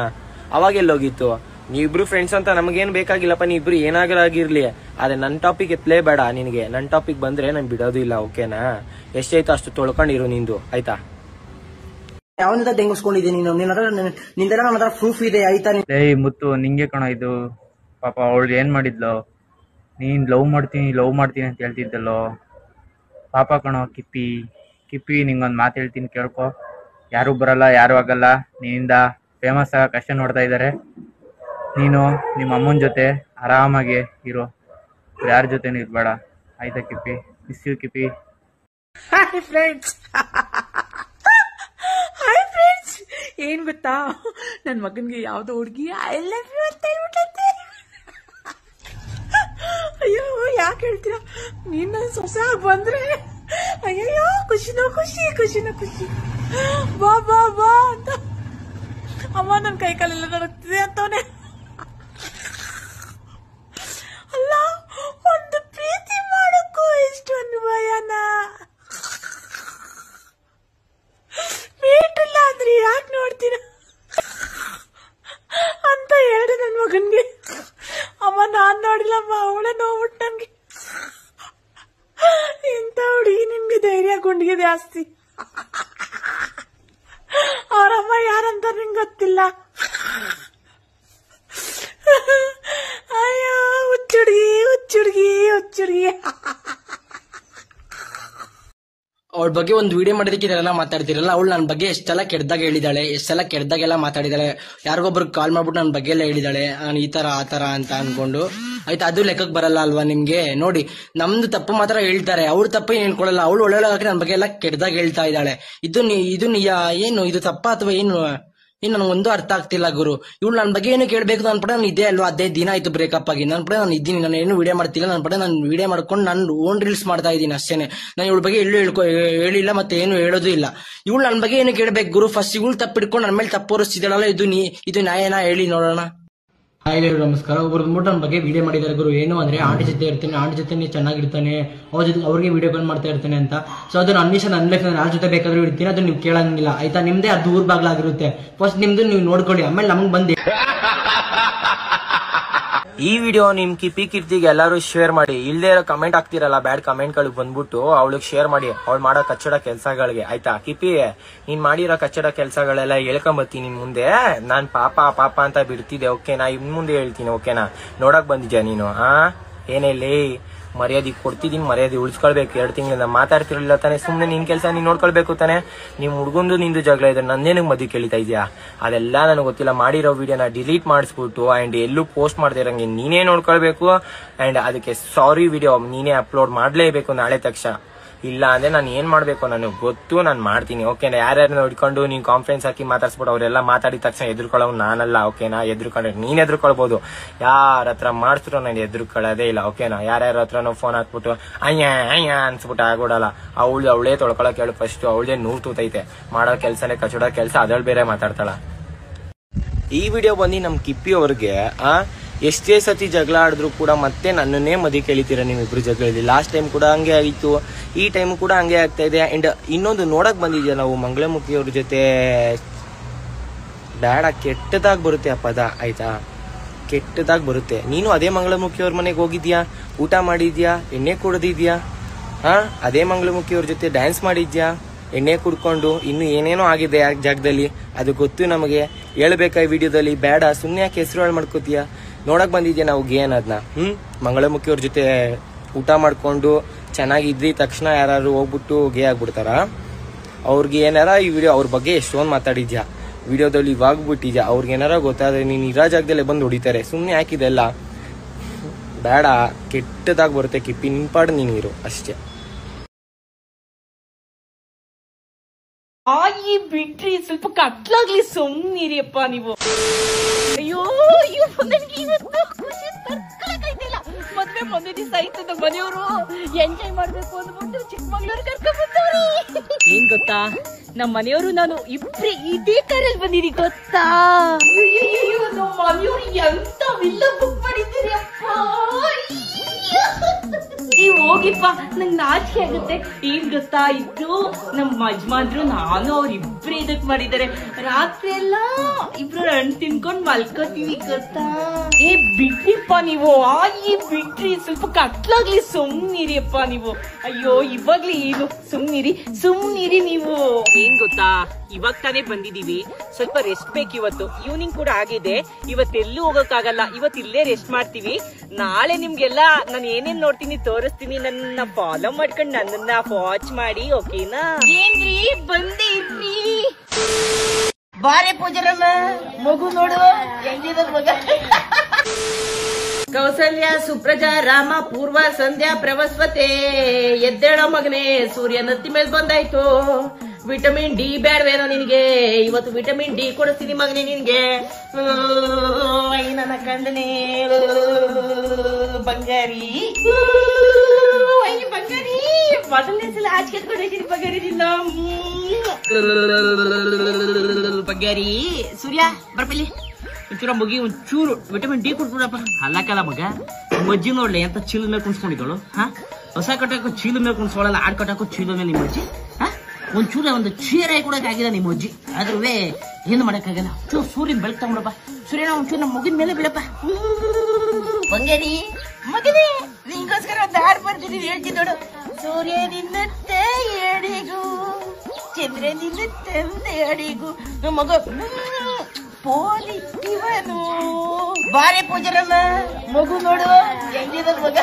D: ಅವಾಗೆಲ್ಲೋಗಿತ್ತು? ನೀವಿಬ್ರು ಫ್ರೆಂಡ್ಸ್ ಅಂತ ನಮಗೇನ್ ಬೇಕಾಗಿಲ್ಲಪ್ಪ. ನೀವಿಬ್ರು ಏನಾಗರ ಆಗಿರ್ಲಿ. ಆದ್ರೆ ನನ್ ಟಾಪಿಕ್ ಎತ್ಲೇ ಬೇಡ ನಿನ್ಗೆ. ನನ್ ಟಾಪಿಕ್ ಬಂದ್ರೆ ನಾನು ಬಿಡೋದು ಇಲ್ಲ. ಓಕೆನಾ? ಎಷ್ಟಾಯ್ತು ಅಷ್ಟು ತೊಳ್ಕೊಂಡಿರು ನಿಂದು ಆಯ್ತಾ. ಯಾವನಿಂದ ತೆಂಗಿಸ್ಕೊಂಡಿದ್ದೀನಿ ನೀನು? ನಿಂದೆಲ್ಲ ನನ್ನ ಹತ್ರ ಪ್ರೂಫ್ ಇದೆ ಆಯ್ತಾ?
P: ಏಯ್ ಮುತ್ತು, ನಿಂಗೆ ಕಣ ಇದು. ಪಾಪ ಅವಳು ಏನ್ ಮಾಡಿದ್ಲು, ನೀನ್ ಲವ್ ಮಾಡ್ತೀನಿ ಅಂತ ಹೇಳ್ತಿದ್ದಲ್ಲೋ. ಪಾಪ ಕಣೋ ಕಿಪ್ಪಿ ನಿಂಗೊಂದ್ ಮಾತು ಹೇಳ್ತೀನಿ ಕೇಳ್ಕೊ. ಯಾರು ಬರಲ್ಲ, ಯಾರು ಆಗಲ್ಲ. ನಿನ್ನಿಂದ ಫೇಮಸ್ ಆಗ ಕಷ್ಟ ನೋಡ್ತಾ ಇದ್ದಾರೆ. ನೀನು ನಿಮ್ಮ ಅಮ್ಮನ ಜೊತೆ ಆರಾಮಾಗಿ ಇರೋ, ಯಾರ ಜೊತೆನೂ ಇರ್ಬೇಡ ಆಯ್ತಾ Kippi? Miss you Kippi.
Q: Hi friends, ಏನ್ ಗೊತ್ತಾ, ನನ್ ಮಗನ್ಗೆ ಯಾವ್ದೋ ಹುಡುಗಿ ಐ ಲವ್ ಯು ಅಂತ ಹೇಳ್ಬಿಟ್ಟಂತೆ. ಅಯ್ಯೋ ಯಾಕೆ ಹೇಳ್ತೀರಾ, ನೀನ್ ನನ್ ಸೊಸೆ ಆಗಿ ಬಂದ್ರೆ ಅಯ್ಯಯ್ಯೋ ಖುಷಿನೋ ಖುಷಿ ಬಾ ಬಾ ಬಾ ಅಂತ. ಅಮ್ಮ ನನ್ ಕೈ ಕಾಲೆಲ್ಲ ನಡಕ್ತಿದೆ ಅಂತವನೆ. ಅಲ್ಲ, ಒಂದು ಪ್ರೀತಿ ಮಾಡಕ್ಕೂ ಇಷ್ಟೊಂದು ಭಯನ? ಮೀಟಿಲ್ಲ ಅಂದ್ರೆ ಯಾಕೆ ನೋಡ್ತೀರ ಅಂತ ಹೇಳಿದೆ ನನ್ ಮಗನ್ಗೆ. ಅಮ್ಮ ನಾನ್ ನೋಡಿಲ್ಲಮ್ಮ, ಅವಳೇ ನೋಡ್ಬಿಟ್ಟು ನನ್ಗೆ. ಇಂಥ ಹುಡುಗಿ ನಿಮ್ಗೆ ಧೈರ್ಯ ಗುಂಡಿಗೆ ಜಾಸ್ತಿ. ಅವರಮ್ಮ ಯಾರಂತ ನಿಂಗೆ ಗೊತ್ತಿಲ್ಲ. ಅಯ್ಯೋ ಹುಚ್ಚುಡ್ಗಿ.
D: ಅವಳ ಬಗ್ಗೆ ಒಂದು ವಿಡಿಯೋ ಮಾಡೋದಕ್ಕೆ ಇದೆಲ್ಲ ಮಾತಾಡ್ತಿರಲ್ಲ. ಅವಳು ನನ್ನ ಬಗ್ಗೆ ಎಷ್ಟೆಲ್ಲ ಕೆಟ್ಟದಾಗ ಹೇಳಿದಾಳೆ, ಎಷ್ಟೆಲ್ಲ ಕೆಟ್ಟದಾಗೆಲ್ಲ ಮಾತಾಡಿದಾಳೆ. ಯಾರಿಗೊಬ್ರಿಗೆ ಕಾಲ್ ಮಾಡ್ಬಿಟ್ಟು ನನ್ನ ಬಗ್ಗೆ ಎಲ್ಲ ಹೇಳಿದಾಳೆ, ನಾನು ಈ ತರ ಆ ತರ ಅಂತ ಅನ್ಕೊಂಡು. ಆಯ್ತಾ, ಅದು ಲೆಕ್ಕಕ್ಕೆ ಬರಲ್ಲ ಅಲ್ವಾ ನಿಮ್ಗೆ? ನೋಡಿ, ನಮ್ದು ತಪ್ಪು ಮಾತ್ರ ಹೇಳ್ತಾರೆ, ಅವ್ರ ತಪ್ಪು ಏನ್ ಹೇಳ್ಕೊಳಲ್ಲ. ಅವಳು ಒಳ್ಳೆ ನನ್ನ ಬಗ್ಗೆ ಎಲ್ಲ ಕೆಟ್ಟದಾಗ ಹೇಳ್ತಾ ಇದ್ದಾಳೆ. ಇದು ಏನು ಇದು ತಪ್ಪ ಅಥವಾ ಏನು ನನಗೊಂದು ಅರ್ಥ ಆಗ್ತಿಲ್ಲ ಗುರು. ಇವಳು ನನ್ನ ಬಗ್ಗೆ ಏನು ಕೇಳಬೇಕು ನನ್ನ ಪಡೆ ನಾನು ಇದೇ ಅಲ್ವಾ, ಅದೇ ದಿನ ಆಯ್ತು ಬ್ರೇಕಪ್ ಆಗಿ. ನನ್ನ ಪಡೆ ನಾನು ಇದ್ದೀನಿ, ನಾನು ಏನು ವಿಡಿಯೋ ಮಾಡ್ತಿಲ್ಲ. ನನ್ನ ಪಡೆ ನಾನು ವಿಡಿಯೋ ಮಾಡ್ಕೊಂಡು ನಾನು ಓನ್ ರೀಲ್ಸ್ ಮಾಡ್ತಾ ಇದ್ದೀನಿ ಅಷ್ಟೇನೆ. ನಾನು ಇವಳ ಬಗ್ಗೆ ಎಲ್ಲೂ ಹೇಳಿಲ್ಲ, ಮತ್ತೆ ಏನು ಹೇಳೋದು ಇಲ್ಲ. ಇವಳು ನನ್ನ ಬಗ್ಗೆ ಏನು ಕೇಳಬೇಕು ಗುರು? ಫಸ್ಟ್ ಇವಳು ತಪ್ಪು ಹಿಡ್ಕೊಂಡು ನನ್ನ ಮೇಲೆ ತಪ್ಪು ಹೊರಿಸ್ತಿದ್ದಾಳಲ್ಲ, ಇದು ನ್ಯಾಯನಾ ಹೇಳಿ ನೋಡೋಣ. ಹಾಯ್ ನಮಸ್ಕಾರ. ಒಬ್ರು ಬಂದ್ಬಿಟ್ಟು ನನ್ನ ಬಗ್ಗೆ ವಿಡಿಯೋ ಮಾಡಿದ್ದಾರೆ ಗುರು. ಏನು ಅಂದ್ರೆ ಆಂಟಿ ಜೊತೆ ಇರ್ತಾನೆ, ಆಂಟಿ ಜೊತೆ ಚೆನ್ನಾಗಿರ್ತಾನೆ, ಅವ್ರಿಗೆ ವಿಡಿಯೋ ಕಾಲ್ ಮಾಡ್ತಾ ಇರ್ತಾನೆ ಅಂತ. ಸೊ ಅದು ನನ್ನ ವಿಷಯ, ನನ್ನ ಲೈಫ್, ನಾನು ಯಾರ ಜೊತೆ ಬೇಕಾದ್ರೂ ಇರ್ತೀನಿ, ಅದು ನೀವು ಕೇಳಂಗಿಲ್ಲ ಆಯ್ತಾ? ನಿಮ್ದೇ ಅದು ದೂರ ಬಾಗ್ಲಾಗಿರುತ್ತೆ. ಫಸ್ಟ್ ನಿಮ್ದು ನೀವು ನೋಡ್ಕೊಳ್ಳಿ, ಆಮೇಲೆ ನಮ್ಗೆ ಬಂದು
R: ಈ ವಿಡಿಯೋ ನಿಮ್ ಕೀರ್ತಿಗೆ ಎಲ್ಲರೂ ಶೇರ್ ಮಾಡಿ. ಇಲ್ದೇ ಇರೋ ಕಮೆಂಟ್ ಹಾಕ್ತಿರಲ್ಲ, ಬ್ಯಾಡ್ ಕಮೆಂಟ್ ಗಳಿಗೆ ಬಂದ್ಬಿಟ್ಟು ಅವಳಿಗೆ ಶೇರ್ ಮಾಡಿ, ಅವಳು ಮಾಡೋ ಕಚ್ಚಡ ಕೆಲ್ಸಗಳಿಗೆ. ಆಯ್ತಾ ಕಿಪಿ, ನೀನ್ ಮಾಡಿರೋ ಕಚ್ಚಡ ಕೆಲ್ಸಗಳೆಲ್ಲ ಹೇಳ್ಕೊಂಬತ್ತೀನಿ ನಿನ್ ಮುಂದೆ. ನಾನ್ ಪಾಪ ಅಂತ ಬಿಡ್ತಿದ್ದೆ, ಓಕೆನಾ? ಇನ್ ಮುಂದೆ ಹೇಳ್ತೀನಿ, ಓಕೆನಾ? ನೋಡಕ್ ಬಂದಿದ್ಯಾ ನೀನು? ಏನೇಲಿ ಮರ್ಯಾದೆ ಕೊಡ್ತಿದ್ದೀನಿ, ಮರ್ಯಾದೆ ಉಳಿಸ್ಕೊಳ್ಬೇಕು. 2 ತಿಂಗಳಿಂದ ಮಾತಾಡ್ತಿರ್ಲಿಲ್ಲ ತಾನೆ, ಸುಮ್ನೆ ನಿನ್ ಕೆಲಸ ನೀನ್ ನೋಡ್ಕೊಳ್ಬೇಕು ತಾನೆ. ನಿಮ್ ಹುಡ್ಗೊಂದು ನಿಂದು ಜಗಳ ಇದ್ರೆ ನಂದೇನಕ್ ಮದ್ವೆ ಕೇಳ್ತಾ ಇದ್ಯಾ? ಅದೆಲ್ಲ ನನಗೆ ಗೊತ್ತಿಲ್ಲ. ಮಾಡಿರೋ ವಿಡಿಯೋನ ಡಿಲೀಟ್ ಮಾಡಿಸ್ಬಿಟ್ಟು ಅಂಡ್ ಎಲ್ಲೂ ಪೋಸ್ಟ್ ಮಾಡದೇ ಇರಂಗೆ ನೀನೇ ನೋಡ್ಕೊಳ್ಬೇಕು. ಅಂಡ್ ಅದಕ್ಕೆ ಸಾರಿ ವಿಡಿಯೋ ನೀನೇ ಅಪ್ಲೋಡ್ ಮಾಡ್ಲೇಬೇಕು ನಾಳೆ ತಕ್ಷಣ. ಇಲ್ಲ ಅಂದ್ರೆ ನಾನು ಏನ್ ಮಾಡ್ಬೇಕು ನನಗೆ ಗೊತ್ತು, ನಾನು ಮಾಡ್ತೀನಿ, ಓಕೆನಾ? ಯಾರ್ಯಾರನ್ನ ನೋಡ್ಕೊಂಡು ನೀನ್ ಕಾನ್ಫರೆನ್ಸ್ ಹಾಕಿ ಮಾತಾಡ್ಸ್ಬಿಟ್ಟು ಅವರೆಲ್ಲ ಮಾತಾಡಿದ ತಕ್ಷಣ ಎದುರ್ಕೊಳ್ಳೋ ನಾನಲ್ಲ, ಓಕೆನಾ? ಎದುರ್ಕೊಂಡ್ರೆ ನೀನ್ ಎದುರ್ಕೊಳ್ಬಹುದು, ಯಾರ ಹತ್ರ ಮಾಡಿಸ್ರು ನಾನು ಎದುರ್ಕೊಳ್ಳೋದೇ ಇಲ್ಲ, ಓಕೆನಾ? ಯಾರ್ಯಾರ ಹತ್ರನೋ ಫೋನ್ ಹಾಕ್ಬಿಟ್ಟು ಅಯ್ಯ ಅನ್ಸ್ಬಿಟ್ಟು ಆಗೋಡಲ್ಲ. ಅವಳೇ ತೊಳ್ಕೊಳಕ್ ಹೇಳು ಫಸ್ಟ್. ಅವಳೇ ನೂರು ತೂತೈತೆ, ಮಾಡೋ ಕೆಲ್ಸನೇ ಕಚಡ ಕೆಲ್ಸ, ಅದ್ರಲ್ಲಿ ಬೇರೆ ಮಾತಾಡ್ತಾಳ. ಈ ವಿಡಿಯೋ ಬಂದು ನಮ್ ಕಿಪ್ಪಿ ಅವ್ರಿಗೆ ಎಷ್ಟೇ ಸತಿ ಜಗಳ ಆಡಿದ್ರು ಕೂಡ ಮತ್ತೆ ನನ್ನನ್ನೇ ಮದಿ ಕೇಳಿತೀರ ನೀವಿಬ್ರು ಜಗಳಲ್ಲಿ. ಲಾಸ್ಟ್ ಟೈಮ್ ಕೂಡ ಹಂಗೆ ಆಯಿತು, ಈ ಟೈಮ್ ಕೂಡ ಹಂಗೆ ಆಗ್ತಾ ಇದೆ. ಅಂಡ್ ಇನ್ನೊಂದು ನೋಡಕ್ ಬಂದಿದ್ಯಾ ನಾವು ಮಂಗಳಮುಖಿಯವ್ರ ಜೊತೆ, ಬೇಡ, ಕೆಟ್ಟದಾಗಿ ಬರುತ್ತೆ ಆ ಪದ, ಆಯ್ತಾ? ಕೆಟ್ಟದಾಗಿ ಬರುತ್ತೆ. ನೀನು ಅದೇ ಮಂಗಳಮುಖಿಯವ್ರ ಮನೆಗೆ ಹೋಗಿದ್ಯಾ, ಊಟ ಮಾಡಿದ್ಯಾ, ಎಣ್ಣೆ ಕುಡ್ದಿದ್ಯಾ? ಅದೇ ಮಂಗಳಮುಖಿಯವ್ರ ಜೊತೆ ಡ್ಯಾನ್ಸ್ ಮಾಡಿದ್ಯಾ, ಎಣ್ಣೆ ಕುಡ್ಕೊಂಡು? ಇನ್ನು ಏನೇನೋ ಆಗಿದೆ ಆ ಜಾಗದಲ್ಲಿ, ಅದು ಗೊತ್ತು ನಮಗೆ. ಹೇಳ್ಬೇಕಾ ಈ ವಿಡಿಯೋದಲ್ಲಿ? ಬೇಡ, ಸುಮ್ಮನೆ ಯಾಕೆ ಹೆಸರು ಹಾಳು ಮಾಡ್ಕೋತೀಯ? ನೋಡಕ್ ಬಂದಿದ್ಯಾ ನಾವು ಗೇ ಅನ್ನೋದನ್ನ? ಮಂಗಳಮುಖಿಯವ್ರ ಜೊತೆ ಊಟ ಮಾಡ್ಕೊಂಡು ಚೆನ್ನಾಗಿದ್ರಿ ತಕ್ಷಣ ಯಾರು ಹೋಗ್ಬಿಟ್ಟು ಗೇ ಆಗ್ಬಿಡ್ತಾರ? ಅವ್ರಿಗೆ ಏನಾರ ಈ ವಿಡಿಯೋ ಅವ್ರ ಬಗ್ಗೆ ಎಷ್ಟೊಂದು ಮಾತಾಡಿದ್ಯಾ, ವಿಡಿಯೋದಲ್ಲಿ ಇವಾಗ ಬಿಟ್ಟಿದ್ಯಾ, ಅವ್ರಿಗೆ ಏನಾರ ಗೊತ್ತಾದ್ರೆ ನೀನ್ ಇರೋ ಜಾಗದಲ್ಲೇ ಬಂದು ಹೊಡಿತಾರೆ. ಸುಮ್ಮನೆ ಹಾಕಿದೆಲ್ಲ ಬೇಡ, ಕೆಟ್ಟದಾಗಿ ಬರುತ್ತೆ ಕಿಪ್ಪಿ. ನಿಂಪಾಡು ನೀನಿರು ಅಷ್ಟೇ.
Q: ಈ ಬಿಟ್ರಿ ಸ್ವಲ್ಪ ಕಟ್ಲಾಗ್ಲಿ, ಸುಮ್ನಿರಿಯಪ್ಪ ನೀವು. ಅಯ್ಯೋ ನನ್ಗೆ ಇವತ್ತು ಖುಷಿ ತಡ್ಕೊಳಕ್ಕಾಯ್ತಿಲ್ಲ. ಮದ್ವೆ ಮೊನ್ನೆ ದಿವಸ ಆಯ್ತು, ನಮ್ಮ ಮನೆಯವರು ಎಂಜಾಯ್ ಮಾಡ್ಬೇಕು ಅಂದ್ಬಿಟ್ಟು ಚಿಕ್ಕಮಗಳೂರು ಕರ್ಕೊಂಡ್ ಬಂದವ್ರಿ. ಏನ್ ಗೊತ್ತಾ, ನಮ್ಮ ಮನೆಯವರು ನಾನು ಇಬ್ರೇ ಇದೇ ಕಾರಲ್ಲಿ ಬಂದಿರಿ ಗೊತ್ತಾ? ನಮ್ಮ ಮನೆಯವರು ಎಂತ ವಿಲ್ಲ ಬುಕ್ ಮಾಡಿದ್ದೀರಿ ಅಪ್ಪ. ಹೋಗಿಪ್ಪ, ನಂಗೆ ನಾಚಿಕೆ ಆಗುತ್ತೆ. ಏನ್ ಗೊತ್ತಾ, ಇದು ನಮ್ಮ ಯಜಮಾನ್ರು ನಾನು ಅವ್ರಿಬ್ರು ಇದಕ್ ಮಾಡಿದ್ದಾರೆ. ರಾತ್ರಿ ಎಲ್ಲ ಇಬ್ರು ಹಣ್ಣು ತಿನ್ಕೊಂಡ್ ಮಲ್ಕೋತೀವಿ ಗೊತ್ತಾ? ಬಿಟ್ರಿಪ್ಪ ನೀವು, ಬಿಟ್ರಿ ಸ್ವಲ್ಪ ಕಟ್ಲಾಗ್ಲಿ, ಸುಮ್ನಿರಿಯಪ್ಪ ನೀವು. ಅಯ್ಯೋ ಇವಾಗ್ಲಿ ಏನು, ಸುಮ್ನಿರಿ ನೀವು. ಏನ್ ಗೊತ್ತಾ,
S: ಇವಾಗ ತಾನೇ ಬಂದಿದೀವಿ, ಸ್ವಲ್ಪ ರೆಸ್ಟ್ ಬೇಕು ಇವತ್ತು. ಈವ್ನಿಂಗ್ ಕೂಡ ಆಗಿದೆ, ಇವತ್ತೆಲ್ಲೂ ಹೋಗಕ್ಕಾಗಲ್ಲ. ಇವತ್ತು ಇಲ್ಲೇ ರೆಸ್ಟ್ ಮಾಡ್ತೀವಿ. ನಾಳೆ ನಿಮ್ಗೆಲ್ಲ ನಾನು ಏನೇನ್ ನೋಡ್ತೀನಿ ತೋರಿಸ್ತೀನಿ. ನನ್ನ ಫಾಲೋ ಮಾಡ್ಕೊಂಡು ನನ್ನನ್ನ ವಾಚ್ ಮಾಡಿ, ಓಕೆನಾ? ಏನ್ರಿ ಬಂದೇ ಇರ್ರಿ.
O: ಬಾರೆ ಪೂಜರಮ್ಮ, ಮಗು ನೋಡು ಹೆಂಗಿದೆ ಮಗ. ಕೌಸಲ್ಯ ಸುಪ್ರಜಾ ರಾಮ ಪೂರ್ವ ಸಂಧ್ಯಾ ಪ್ರವಸ್ವತೆ. ಎದ್ದೇಳೋ ಮಗನೇ, ಸೂರ್ಯ ನತ್ತಿ ಮೇಲೆ ಬಂದಾಯ್ತು. ವಿಟಮಿನ್ ಡಿ ಬೇಡವೇನೋ ನಿನಗೆ? ಇವತ್ತು ವಿಟಮಿನ್ ಡಿ ಕೊಡಿಸ್ತೀನಿ ಮಗನೇ ನಿನ್ಗೆ. ನನ್ನ ಕಂಡನೆ ಬಂಗಾರಿ, ಬಂಗಾರಿ ಮೊದಲನೇ ಸಲ ಆಚೆ ಕೊಡಿದ್ದೀನಿ ಬಂಗಾರಿ ನಿನ್ನ. ಬಂಗಾರಿ ಸೂರ್ಯ ಬರ್ಪಲ್ಲಿ ಒಂಚೂರ ಮುಗಿ, ಒಂಚೂರು ವಿಟಮಿನ್ ಡಿ ಕೊಡ್ಬಿಡಪ್ಪ. ಅಲ್ಲಕ್ಕಲ್ಲ ಮಗ, ಮಜ್ಜಿ ನೋಡ್ಲಿ ಎಂತ ಚೀಲ ಮೇಲೆ ಕುಣಿಸ್ಕೊಂಡಿದ್ದಳು. ಹೊಸ ಕಟ್ಟಕ್ಕೂ ಚೀಲ ಮೇಲೆ ಕುಣಿಸ್ಕೊಳ್ಳಲ್ಲ, ಆಡ್ ಕಟ್ಟಕ್ಕೂ ಚೀಲ ಮೇಲೆ ನಿಮ್ಮ ಅಜ್ಜಿ. ಒಂಚೂರ ಒಂದು ಚೀರೆ ಕೊಡಕ್ಕಾಗಿಲ್ಲ ನಿಮ್ಮ ಅಜ್ಜಿ, ಆದ್ರೂ ಏನು ಮಾಡಕ್ಕಾಗಲ್ಲ. ಚೂರು ಸೂರ್ಯನ ಬೆಳಕ್ ತಗೊಂಡಪ್ಪ. ಸೂರ್ಯನ ಒಂಚೂರು ನಮ್ಮ ಮಗಿನ ಮೇಲೆ ಬೀಳಪ್ಪ. ಬಂಗಾರಿ ಮಗನೇ, ನಿಂಗೋಸ್ಕರ ಒಂದು ಹಾಡು ಬರ್ತಿದೀವಿ, ಹೇಳ್ತೀನಿ ನೋಡು. ಸೂರ್ಯ ನಿನ್ನತ್ತೆ ಎಡಿಗೂ, ಚಂದ್ರ ನಿನ್ನ ತಂದೆ ಅಡಿಗೂ, ಮಗ ಪೋಲಿಟ್ಟಿವನು. ಬಾರೆ ಪೂಜರಮ್ಮ, ಮಗು ನೋಡು ಹೆಂಗಿದೆ ಮಗ.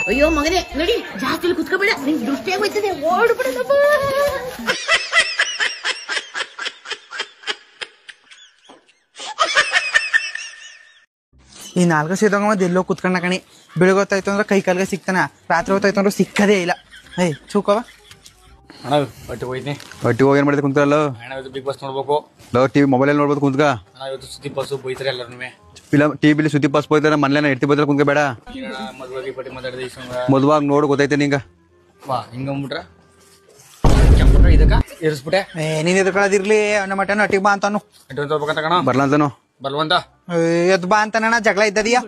O: ಅಯ್ಯೋ ಮಗನೇ ನೋಡಿ, ಜಾಸ್ತಿ ಕುತ್ಕೋಬೇಡ, ನಿಂಗೆ ದೃಷ್ಟಿಯಾಗಿ ಹೋಯ್ತದೆ, ಓಡ್ಬಿಡಪ್ಪ.
T: ಈ 4 ಸೇದಾಗ ಮತ್ತೆ ಎಲ್ಲೋ ಕುತ್ಕೊಂಡ ಕಣಿ. ಬೆಳಗ್ಗೆ ಹೊತ್ತಾಯ್ತು ಅಂದ್ರೆ ಕೈ ಕಾಲ್ಗೆ ಸಿಗ್ತಾನ, ರಾತ್ರಿ ಹೊತ್ತಾಯ್ತು ಅಂದ್ರೆ ಸಿಕ್ಕದೇ ಇಲ್ಲ. ಚೂಕವ
N: ಅಣ್ಣ ಒಟ್ಟಿಗೆ ಹೋಯ್ತೀನಿ.
U: ಒಟ್ಟಿಗೆ ಹೋಗಿ ಏನ್ ಮಾಡಿದೆ ಕುಂತಲ್ಲ?
N: ಬಿಗ್ ಬಾಸ್ ನೋಡ್ಬೇಕು.
U: ಟಿವಿ ಮೊಬೈಲ್ ನೋಡ್ಬೋದು ಕುಂತ್ಕ.
N: ಇವತ್ತು ಸುದ್ದಿ ಬಸ್ಸು ಬೈತಾರೆ ಎಲ್ಲರೂ.
U: ಫಿಲಮ್ ಟಿವಿಲಿ ಸುದ್ದಿ ಪಾಸ್ ಹೋಯ್ತಾರೆ, ಮನೇನ ಇರ್ತಿ ಬದಲ ಕುಂತ್ಕ ಬೇಡ.
N: ಮದುವೆ ಪಟ್ಟಿ ಮಾತಾಡಿದೆ
U: ಮದುವಾಗ ನೋಡು ಗೊತ್ತೈತೆ ನಿಂಗ.
N: ವಾ ಹಿಂಗಂಬಿಟ್ರ ಕೆಂಪುಟ್ರ ಇದಕ್ಕ ಇರಿಸ್ಬಿಟ್ಟೆ.
T: ನೀನ್ ಎದ್ಕೊಳ್ಳೋದಿರ್ಲಿ, ಅವನ ಮಟನ್ ಒಟ್ಟಿಗೆ ಬಾ ಅಂತಾನು.
N: ಹೋಗ್ಬೇಕಂತ ಕಣ.
U: ಬರ್ಲಾ ಅಂತಾನು.
N: ಬಲ್ವಂತ
T: ಎದ್ ಬಾ ಅಂತಾನ. ಜಗಳ ಇದ್ದದಿಯಾ?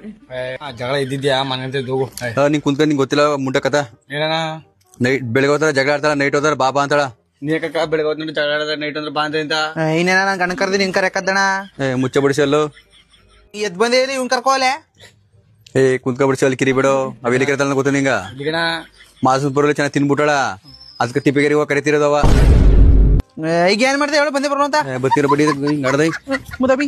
N: ಜಗಳ ಇದ್ದಿದ್ಯಾ ಮನೆ ಹೋಗು.
U: ನಿಂಗ್ ಕುಂತ್ಕ, ನಿಂಗೆ ಗೊತ್ತಿಲ್ಲ ಮುಂಡ ಕಥ.
N: ಏನಣ್ಣ
U: ನೈಟ್ ಬೆಳಗ್ಗೆ ಹೋತಾರ ಜಗಳ ಆಡ್ತಾಳ, ನೈಟ್ ಹೋತಾರ ಬಾಬಾ ಅಂತಾಳ.
N: ನೀಕಕ್ಕ ಬೆಳಗ್ಗೆ ಹೋದ್ ಜಗಳ ಆಡದ, ನೈಟ್ ಅಂದ್ರೆ ಬಾ ಅಂತ.
T: ಇನ್ನೇನ ನನ್ ಗಣ ಕರ್ದಿ ನಿನ್ ಕರೆಕದ್ದಣ.
U: ಮುಚ್ಚ ಬಿಡಿಸಿ ಅಲ್ಲೋ.
T: ಎದ್ ಬಂದೇ ಇವ್ನ್ ಕರ್ಕೋಲೆ.
U: ಕುಂತ್ಕ ಬಿಡಿಸಿ ಅಲ್ಲಿ ಕಿರಿ ಬಿಡು. ಅವೆಲ್ಲಿ ಕರಿತಾಳ ಗೊತ್ತ ನಿಂಗ? ಮಾಸೂಪುರಲ್ಲಿ ಚೆನ್ನಾಗಿ ತಿನ್ಬಿಟ್ಟಾಳ, ಅದಕ್ಕೆ ತಿಪ್ಪಿಗೆರಿ ಹೋಗಿ ಕರಿತಿರೋದವ.
T: ಈಗ ಏನ್ ಮಾಡ್ದೆ ಹೇಳು, ಬಂದೇ ಬರೋ ಅಂತ.
U: ಬತ್ತೀರ ಬಡ್ಡಿ ಹಿಂಗ್ ಆಡ್ದೈ
T: ಮುದಬಿ